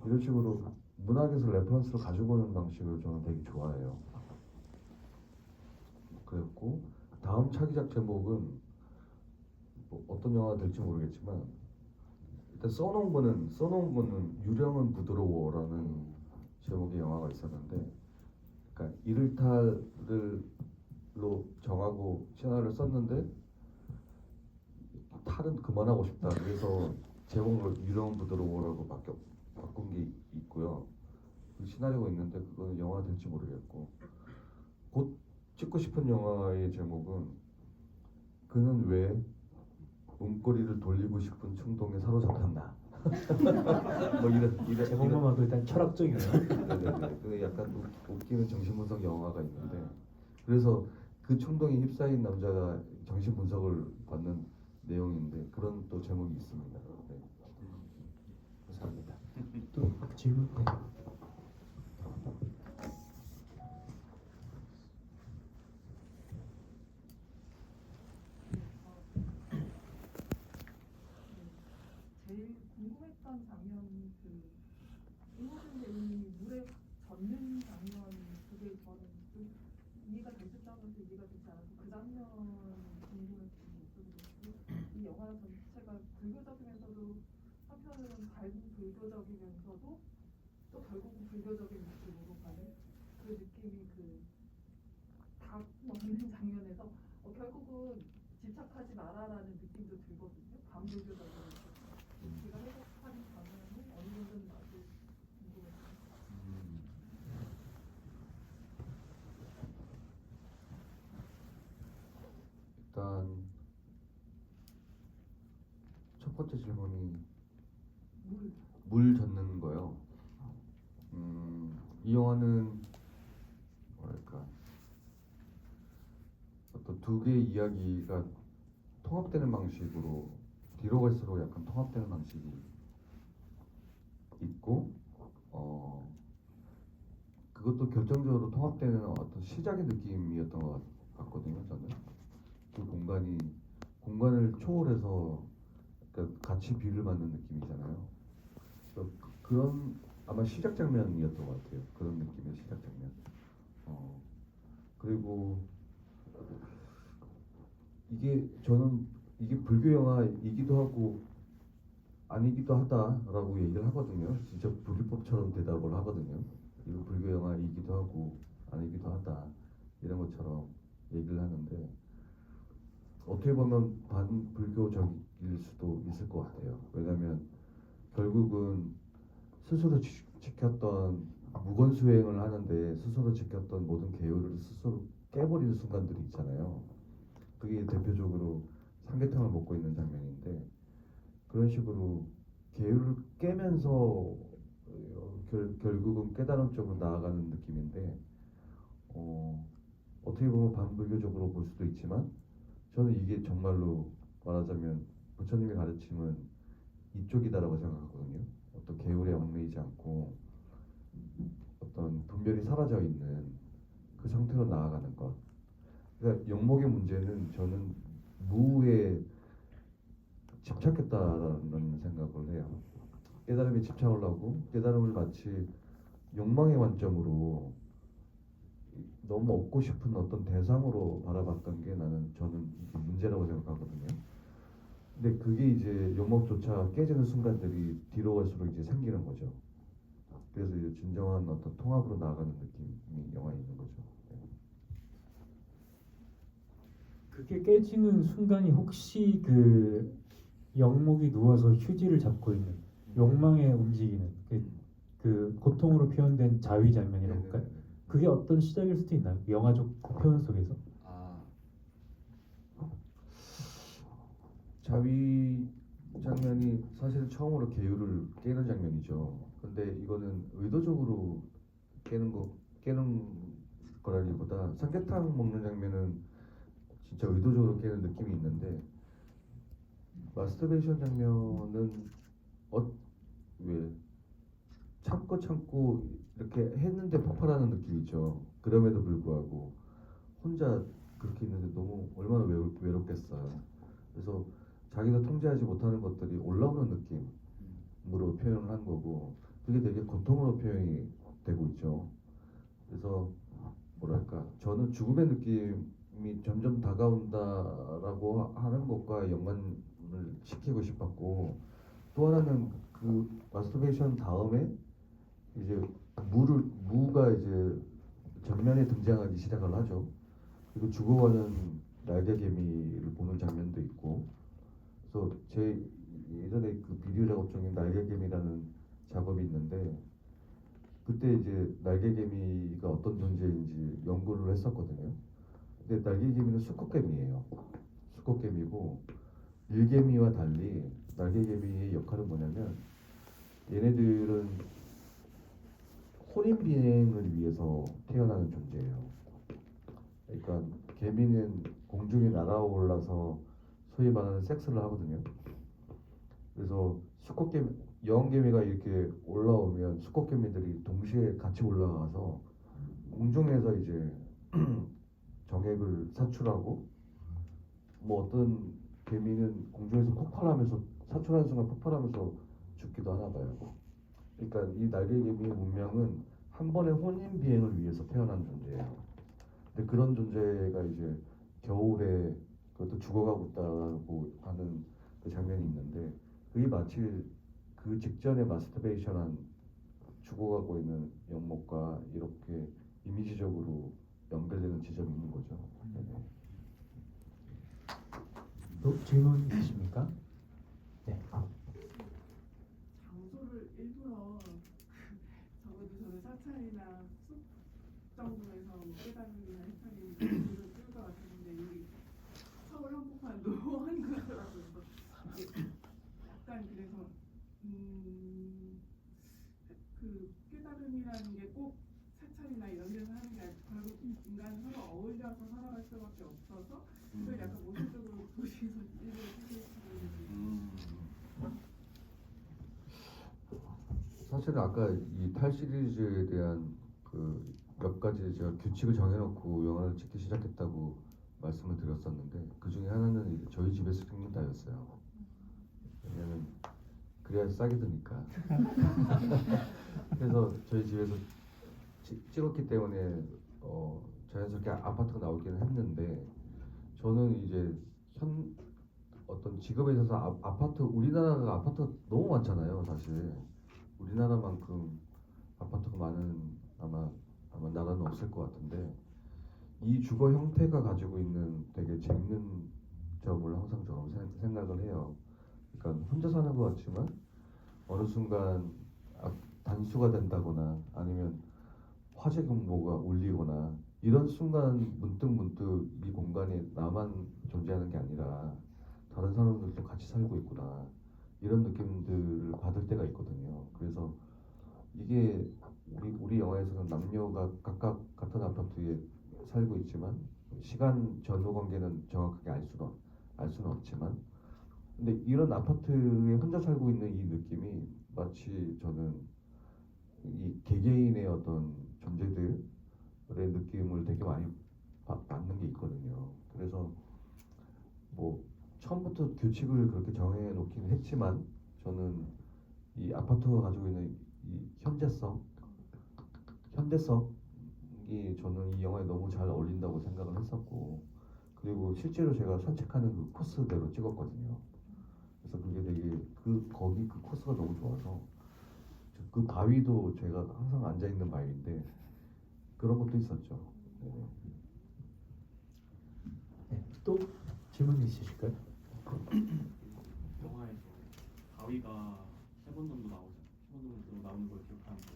이런 식으로 문학에서 레퍼런스를 가지고 오는 방식을 저는 되게 좋아해요. 그랬고 다음 차기작 제목은 뭐 어떤 영화가 될지 모르겠지만 일단 써놓은 거는 유령은 부드러워라는 제목의 영화가 있었는데, 그러니까 이를탈로 정하고 시나리오를 썼는데 탈은 그만하고 싶다. 그래서 제목을 유령은 부드러워라고 바꾼 게 있고요. 그 시나리오가 있는데 그거는 영화 될지 모르겠고, 곧 찍고 싶은 영화의 제목은 그는 왜 문고리를 돌리고 싶은 충동에 사로잡혔나. 뭐 이런 제목만 봐도 일단 철학적이네요. 네네네. 그 약간 웃기는 정신분석 영화가 있는데, 그래서 그 충동에 휩싸인 남자가 정신분석을 받는 내용인데 그런 또 제목이 있습니다. 네. 감사합니다. 또 질문. 네. 했던 장면 그 이모준 배우님이 물에 젖는 장면 그게 저는 좀 이해가 됐다고 해서 이해가 되지 않아서 그 장면 궁금했던 게 있었는데 이 영화 전체가 불교적이면서도 한편으로는 반불교적이면서도 또 결국은 불교적인 느낌으로 가는 그 느낌이 닭 먹는 장면에서 결국은 집착하지 마라라는 느낌도 들거든요. 반불교적인 느낌. 제가 해석하는 장면은 어느 정도는 나도 궁금했어요. 일단 첫 번째 질문이 물 젓는 거요. 이 영화는 뭐랄까 어떤 두 개의 이야기가 통합되는 방식으로 뒤로 갈수록 약간 통합되는 방식이 있고 그것도 결정적으로 통합되는 어떤 시작의 느낌이었던 것 같거든요. 저는 그 공간을 초월해서 그러니까 같이 비를 맞는 느낌이잖아요. 그런 아마 시작 장면이었던 것 같아요. 그런 느낌의 시작 장면. 그리고 저는 이게 불교 영화이기도 하고 아니기도 하다라고 얘기를 하거든요. 진짜 불교법처럼 대답을 하거든요. 이거 불교 영화이기도 하고 아니기도 하다 이런 것처럼 얘기를 하는데 어떻게 보면 반불교적일 수도 있을 것 같아요. 왜냐하면 결국은 스스로 지켰던 무건수행을 하는데 스스로 지켰던 모든 계율을 스스로 깨버리는 순간들이 있잖아요. 그게 대표적으로 삼계탕을 먹고 있는 장면인데 그런 식으로 계율을 깨면서 결국은 깨달음 쪽으로 나아가는 느낌인데 어떻게 보면 반불교적으로 볼 수도 있지만 저는 이게 정말로 말하자면 부처님의 가르침은 이쪽이다라고 생각하거든요. 어떤 계율에 얽매이지 않고 어떤 분별이 사라져 있는 그 상태로 나아가는 것. 그러니까 영목의 문제는 저는 무에 집착했다라는 생각을 해요. 깨달음에 집착을 하고 깨달음을 마치 욕망의 관점으로 너무 얻고 싶은 어떤 대상으로 바라봤던 게 저는 이게 문제라고 생각하거든요. 근데 그게 이제 욕망조차 깨지는 순간들이 뒤로 갈수록 이제 생기는 거죠. 그래서 이제 진정한 어떤 통합으로 나아가는 느낌이 영화에 있는 거죠. 그게 깨지는 순간이 혹시 그 영목이 누워서 휴지를 잡고 있는 욕망에 움직이는 그 고통으로 표현된 자위 장면이라고 할까요? 그게 어떤 시작일 수도 있나요? 영화적 표현 속에서? 자위 장면이 사실 처음으로 계율을 깨는 장면이죠. 근데 이거는 의도적으로 깨는 거라기보다 삼계탕 먹는 장면은 진짜 의도적으로 깨는 느낌이 있는데 마스터베이션 장면은 왜 참고 이렇게 했는데 폭발하는 느낌이죠. 그럼에도 불구하고 혼자 그렇게 있는데 너무 얼마나 외롭겠어요. 그래서 자기가 통제하지 못하는 것들이 올라오는 느낌으로 표현을 한 거고 그게 되게 고통으로 표현이 되고 있죠. 그래서 뭐랄까 저는 죽음의 느낌이 점점 다가온다라고 하는 것과 연관을 시키고 싶었고 또 하나는 그 마스터베이션 다음에 이제 무가 이제 전면에 등장하기 시작을 하죠. 그리고 죽어가는 날개개미를 보는 장면도 있고 그래서 제 예전에 그 비디오 작업 중에 날개개미라는 작업이 있는데 그때 이제 날개개미가 어떤 존재인지 연구를 했었거든요. 근데 날개개미는 수컷개미예요. 수컷개미고 일개미와 달리 날개개미의 역할은 뭐냐면 얘네들은 혼인 비행을 위해서 태어나는 존재예요. 그러니까 개미는 공중에 날아올라서 소위 말하는 섹스를 하거든요. 그래서 여왕개미가 이렇게 올라오면 수컷개미들이 동시에 같이 올라가서 공중에서 이제 정액을 사출하고 뭐 어떤 개미는 공중에서 폭발하면서 사출하는 순간 폭발하면서 죽기도 하나 봐요. 그러니까 이 날개개비의 문명은 한 번의 혼인 비행을 위해서 태어난 존재예요. 근데 그런 존재가 이제 겨울에 그것도 죽어가고 있다고 하는 그 장면이 있는데 그게 마치 그 직전에 마스터베이션한 죽어가고 있는 영목과 이렇게 이미지적으로 연결되는 지점이 있는 거죠. 네네. 또 질문 있으십니까? 네. 장소를 일부러 적어도 저는 사찰이나 숲 정도에서 뭐 깨달음이나 해탈이 뜰것 같았는데 여기 서울 한복판도 하는 것 같더라고요. 그래서 이게 약간 그래서 그 깨달음이라는 게 꼭 사찰이나 이런 데서 하는 게 아니고 결국 인간은 서로 어울려서 살아갈 수밖에 없어서 그걸 약간 모습적으로 도시에서 일부러 사실은 아까 이 탈 시리즈에 대한 그 몇 가지 제가 규칙을 정해놓고 영화를 찍기 시작했다고 말씀을 드렸었는데 그 중에 하나는 이제 저희 집에서 찍는다였어요. 왜냐면 그래야 싸게 드니까. 그래서 저희 집에서 찍었기 때문에 자연스럽게 아파트가 나오기는 했는데 저는 이제 어떤 직업에 있어서 아파트 우리나라가 아파트가 너무 많잖아요. 사실 우리나라만큼 아파트가 많은 아마 나라는 없을 것 같은데 이 주거 형태가 가지고 있는 되게 재밌는 점을 항상 저는 생각을 해요. 그러니까 혼자 사는 것 같지만 어느 순간 단수가 된다거나 아니면 화재 경보가 울리거나 이런 순간 문득 이 공간이 나만 존재하는 게 아니라 다른 사람들도 같이 살고 있구나 이런 느낌들을 받을 때가 있거든요. 그래서 이게 우리 영화에서는 남녀가 각각 같은 아파트에 살고 있지만 시간 전후 관계는 정확하게 알 수는 없지만 근데 이런 아파트에 혼자 살고 있는 이 느낌이 마치 저는 이 개개인의 어떤 존재들의 느낌을 되게 많이 받는 게 있거든요. 그래서 뭐 처음부터 규칙을 그렇게 정해 놓긴 했지만 저는 이 아파트가 가지고 있는 이 현대성이 저는 이 영화에 너무 잘 어울린다고 생각을 했었고 그리고 실제로 제가 산책하는 그 코스대로 찍었거든요. 그래서 그게 되게 거기 그 코스가 너무 좋아서 그 바위도 제가 항상 앉아 있는 바위인데 그런 것도 있었죠. 네. 네. 또 질문 있으실까요? 영화에서 바위가 3번 정도 나오는 걸 기억하는데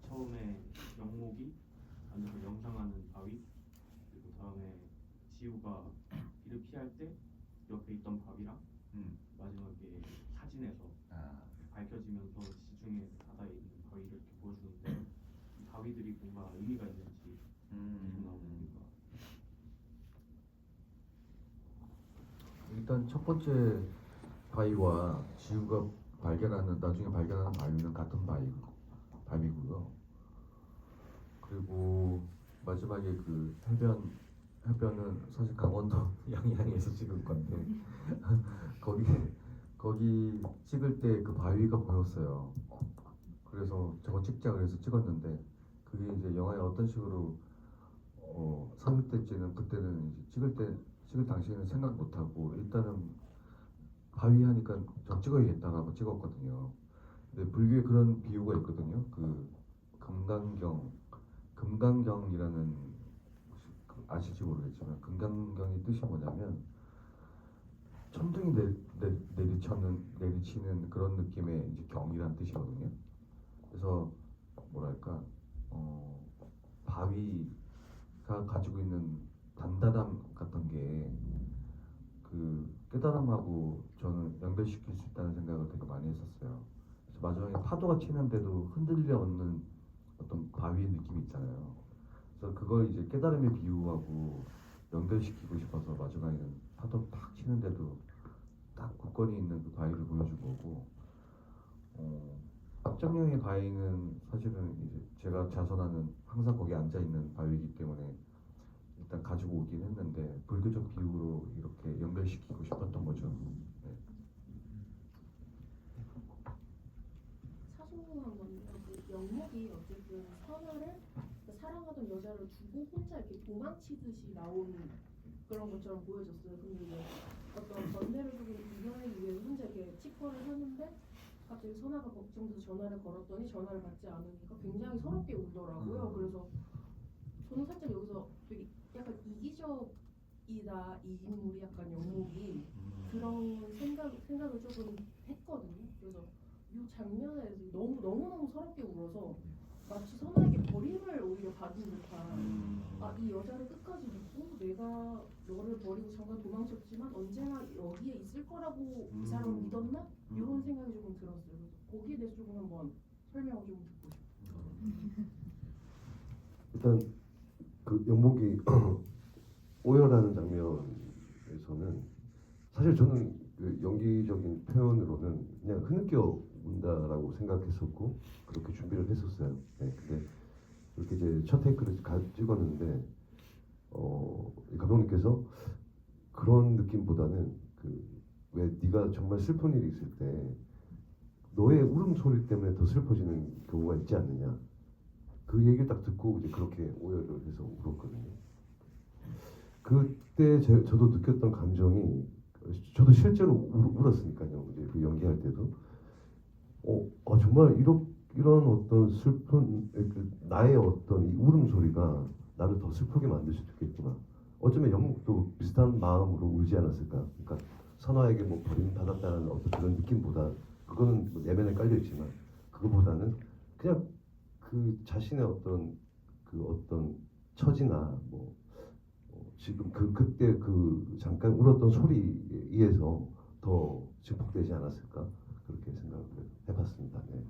처음에 영목이 앉아서 명상하는 바위 그리고 다음에 지우가 이를 피할 때 옆에 있던 바위랑 마지막에 사진에서 밝혀지면서 지중해 바다에 있는 바위를 이렇게 보여주는데 이 바위들이 뭔가 의미가 있는지 계속 나오니까 일단 첫 번째 바위와 지우가 나중에 발견하는 바위는 같은 바위고요. 그리고 마지막에 그 해변은 사실 강원도 양양에서 찍은 건데 거기 찍을 때 그 바위가 보였어요. 그래서 저거 찍자 그래서 찍었는데 그게 이제 영화에 어떤 식으로 삼을 때쯤은 그때는 이제 찍을 당시에는 생각 못하고 일단은 바위 하니까 저 찍어야겠다라고 찍었거든요. 근데 불교에 그런 비유가 있거든요. 그 금강경이라는 아실지 모르겠지만 금강경의 뜻이 뭐냐면 천둥이 내리치는 그런 느낌의 이제 경이란 뜻이거든요. 그래서 뭐랄까 바위가 가지고 있는 단단함 같은 게 그 깨달음하고 저는 연결시킬 수 있다는 생각을 되게 많이 했었어요. 그래서 마지막에 파도가 치는데도 흔들려 없는 어떤 바위의 느낌이 있잖아요. 그래서 그걸 이제 깨달음의 비유하고 연결시키고 싶어서 마지막에는 파도 팍 치는데도 딱 굳건히 있는 그 바위를 보여준 거고 합정령의 바위는 사실은 이제 제가 자선하는 항상 거기 앉아 있는 바위이기 때문에 일단 가지고 오긴 했는데 불교적 비유로 이렇게 연결시키고 싶었던 거죠. 네. 사랑하던 여자를 두고 혼자 이렇게 도망치듯이 나온 그런 것처럼 보여졌어요. 근데 이제 어떤 전대를 두고 이겨내기 위해서 혼자 이렇게 치퍼를 하는데 갑자기 선아가 걱정돼서 전화를 걸었더니 전화를 받지 않으니까 굉장히 서럽게 울더라고요. 그래서 저는 살짝 여기서 되게 약간 이기적이다, 이 인물이 약간 영목이 그런 생각을 조금 했거든요. 그래서 이 장면에서 너무너무 서럽게 울어서 마치 선아에게 버림을 오히려 받은 듯한 이 여자를 끝까지 믿고 내가 너를 버리고 잠깐 도망쳤지만 언제나 여기에 있을 거라고 이 사람을 믿었나? 이런 생각이 조금 들었어요. 그래서 거기에 대해서 조금 한번 설명을 좀 듣고 싶어요. 일단 그 영목이 오열하는 장면에서는 사실 저는 그 연기적인 표현으로는 그냥 흐느껴 운다라고 생각했었고 그렇게 준비를 했었어요. 네, 근데 이렇게 이제 첫 테이크를 찍었는데 이 감독님께서 그런 느낌보다는 그 왜 네가 정말 슬픈 일이 있을 때 너의 울음소리 때문에 더 슬퍼지는 경우가 있지 않느냐, 그 얘기를 딱 듣고 이제 그렇게 오열을 해서 울었거든요. 그때 저도 느꼈던 감정이, 저도 실제로 울었으니까요. 이제 그 연기할 때도 정말 이런 어떤 슬픈 나의 어떤 이 울음소리가 나를 더 슬프게 만들 수도 있겠구나. 어쩌면 영국도 비슷한 마음으로 울지 않았을까. 그러니까 선화에게 뭐 버림받았다는 어떤 그런 느낌보다, 그거는 뭐 내면에 깔려 있지만 그거보다는 그냥 그 자신의 어떤 처지나 지금 그때 그 잠깐 울었던 소리에서 더 증폭되지 않았을까, 그렇게 생각을 해봤습니다. 네.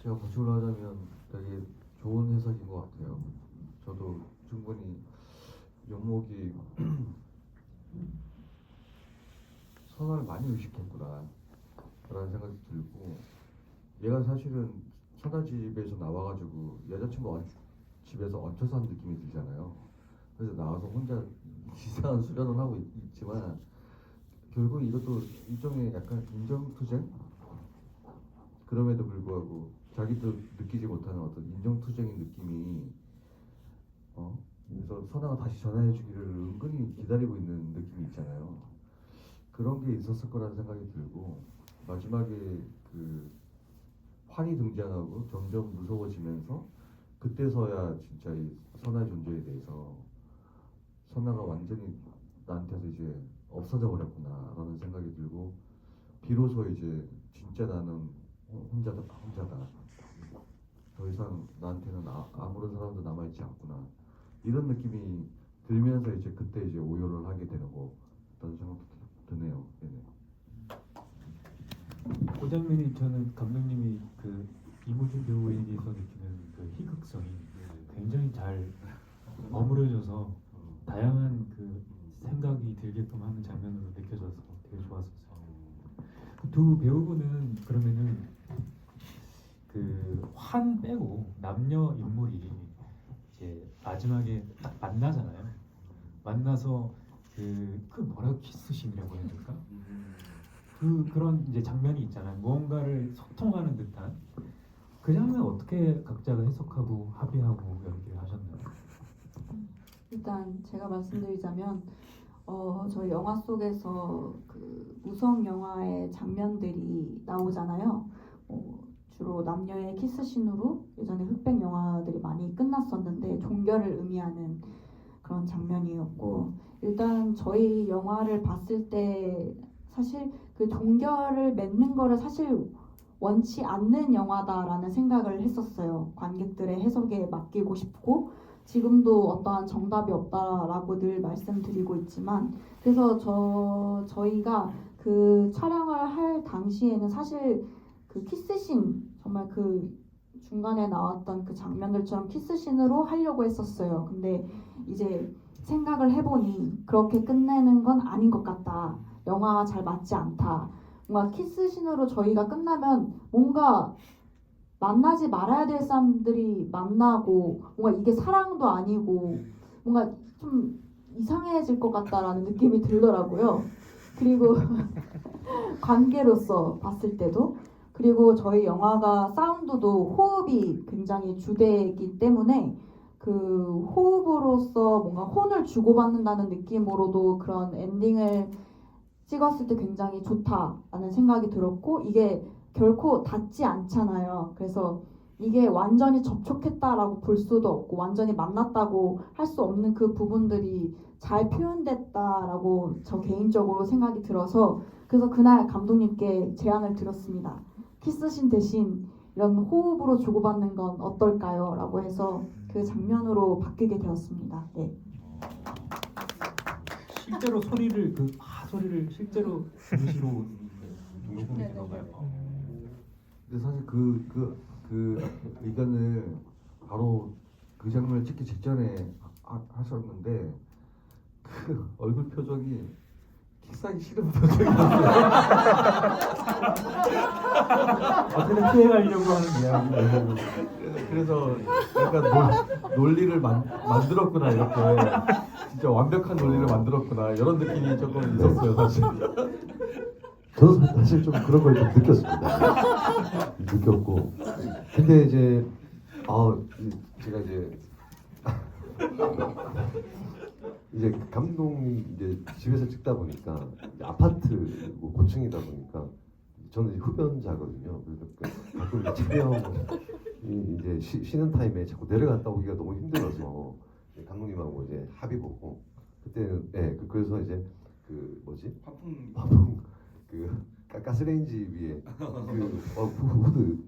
제가 보충을 하자면 되게 좋은 해석인 것 같아요. 저도 충분히 영목이 선화를 많이 의식했구나 라는 생각이 들고, 얘가 사실은 선화 집에서 나와가지고 여자친구 집에서 얹혀 산 느낌이 들잖아요. 그래서 나와서 혼자 이상한 수련을 하고 있지만 결국 이것도 일종의 약간 인정투쟁? 그럼에도 불구하고 자기도 느끼지 못하는 어떤 인정투쟁의 느낌이 그래서 선아가 다시 전화해주기를 은근히 기다리고 있는 느낌이 있잖아요. 그런 게 있었을 거라는 생각이 들고, 마지막에 그 환이 등장하고 점점 무서워지면서 그때서야 진짜 이 선아의 존재에 대해서 선아가 완전히 나한테서 이제 없어져 버렸구나 라는 생각이 들고, 비로소 이제 진짜 나는 혼자다. 더 이상 나한테는 아무런 사람도 남아있지 않구나, 이런 느낌이 들면서 이제 그때 이제 오열을 하게 되는 거 같다는 생각도 드네요. 네네. 그 장면이, 저는 감독님이 그 이무준 배우에 대해서 느끼는 그 희극성이 굉장히 잘 버무려져서 다양한 그 생각이 들게끔 하는 장면으로 느껴져서 되게 좋았었어요. 두 배우분은 그러면은 그 환 빼고 남녀 인물이 이제 마지막에 딱 만나잖아요. 만나서 그 뭐라고 키스신이라고 해야 될까? 그런 이제 장면이 있잖아요. 무언가를 소통하는 듯한 그 장면, 어떻게 각자가 해석하고 합의하고 연기를 하셨나요? 일단 제가 말씀드리자면 저희 영화 속에서 그 무성 영화의 장면들이 나오잖아요. 주로 남녀의 키스신으로 예전에 흑백 영화들이 많이 끝났었는데 종결을 의미하는 그런 장면이었고, 일단 저희 영화를 봤을 때 사실 그 종결을 맺는 거를 사실 원치 않는 영화다라는 생각을 했었어요. 관객들의 해석에 맡기고 싶고, 지금도 어떠한 정답이 없다라고 늘 말씀드리고 있지만, 그래서 저희가 그 촬영을 할 당시에는 사실 그 키스신, 정말 그 중간에 나왔던 그 장면들처럼 키스신으로 하려고 했었어요. 근데 이제 생각을 해보니 그렇게 끝내는 건 아닌 것 같다. 영화와 잘 맞지 않다. 뭔가 키스신으로 저희가 끝나면 뭔가 만나지 말아야 될 사람들이 만나고, 뭔가 이게 사랑도 아니고 뭔가 좀 이상해질 것 같다라는 느낌이 들더라고요. 그리고 관계로서 봤을 때도 그리고 저희 영화가 사운드도 호흡이 굉장히 주되기 때문에 그 호흡으로서 뭔가 혼을 주고받는다는 느낌으로도 그런 엔딩을 찍었을 때 굉장히 좋다라는 생각이 들었고, 이게 결코 닿지 않잖아요. 그래서 이게 완전히 접촉했다라고 볼 수도 없고 완전히 만났다고 할 수 없는 그 부분들이 잘 표현됐다라고 저 개인적으로 생각이 들어서, 그래서 그날 감독님께 제안을 드렸습니다. 키스신 대신 이런 호흡으로 주고받는 건 어떨까요? 라고 해서 그 장면으로 바뀌게 되었습니다. 네. 실제로 소리를 소리를 실제로 음시로 녹음이 네, 들어가요. 근데 사실 그 의견을 바로 그 장면을 찍기 직전에 하셨는데 그 얼굴 표정이 키스하기 싫은 표정이었어요. 어떻게든 피해가려고 하는 이야기. 그래서 약간 논리를 만들었구나, 이렇게 진짜 완벽한 논리를 만들었구나, 이런 느낌이 조금 있었어요, 사실. 저도 사실 좀 그런 걸 좀 느꼈습니다. 느꼈고, 근데 이제 제가 이제 감독이 이제 집에서 찍다 보니까 이제 아파트 고층이다 보니까 저는 이제 흡연자거든요. 그래서 가끔 이제 촬영이 이제 쉬는 타임에 자꾸 내려갔다 오기가 너무 힘들어서 감독님하고 이제 합의 보고 그때는 그래서 이제 그 뭐지 화풍 그 가스레인지 위에 그 후드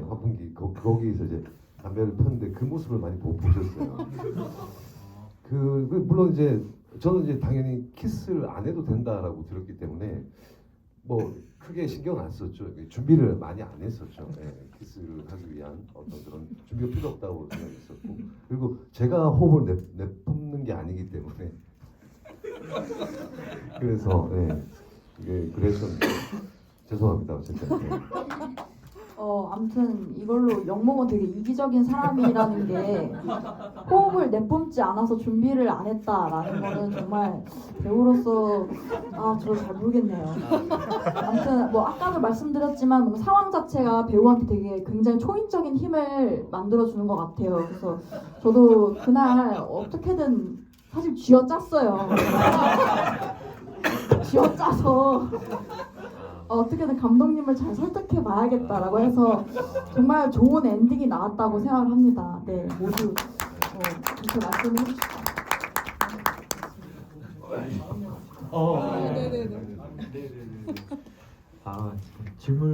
화풍기 거기에서 이제 담배를 폈는데 그 모습을 많이 보셨어요. 그 물론 이제 저는 이제 당연히 키스를 안 해도 된다라고 들었기 때문에 뭐 크게 신경 안 썼죠. 준비를 많이 안 했었죠. 키스를 하기 위한 어떤 그런 준비가 필요 없다고 생각했었고, 그리고 제가 호흡을 내뿜는 게 아니기 때문에 그래서 이게 그랬었는데 죄송합니다. 어쨌든. 아무튼 이걸로 영목은 되게 이기적인 사람이라는 게 호흡을 내뿜지 않아서 준비를 안 했다라는 거는 정말 배우로서 저 잘 모르겠네요. 아무튼 뭐 아까도 말씀드렸지만 뭔가 상황 자체가 배우한테 되게 굉장히 초인적인 힘을 만들어주는 것 같아요. 그래서 저도 그날 어떻게든 사실 쥐어짰어요. 쥐어짜서 어떻게든 감독님을 잘 설득해 봐야겠다라고 해서 정말 좋은 엔딩이 나왔다고 생각을 합니다. 네, 모두 그렇게 말씀을 해주시죠. 질문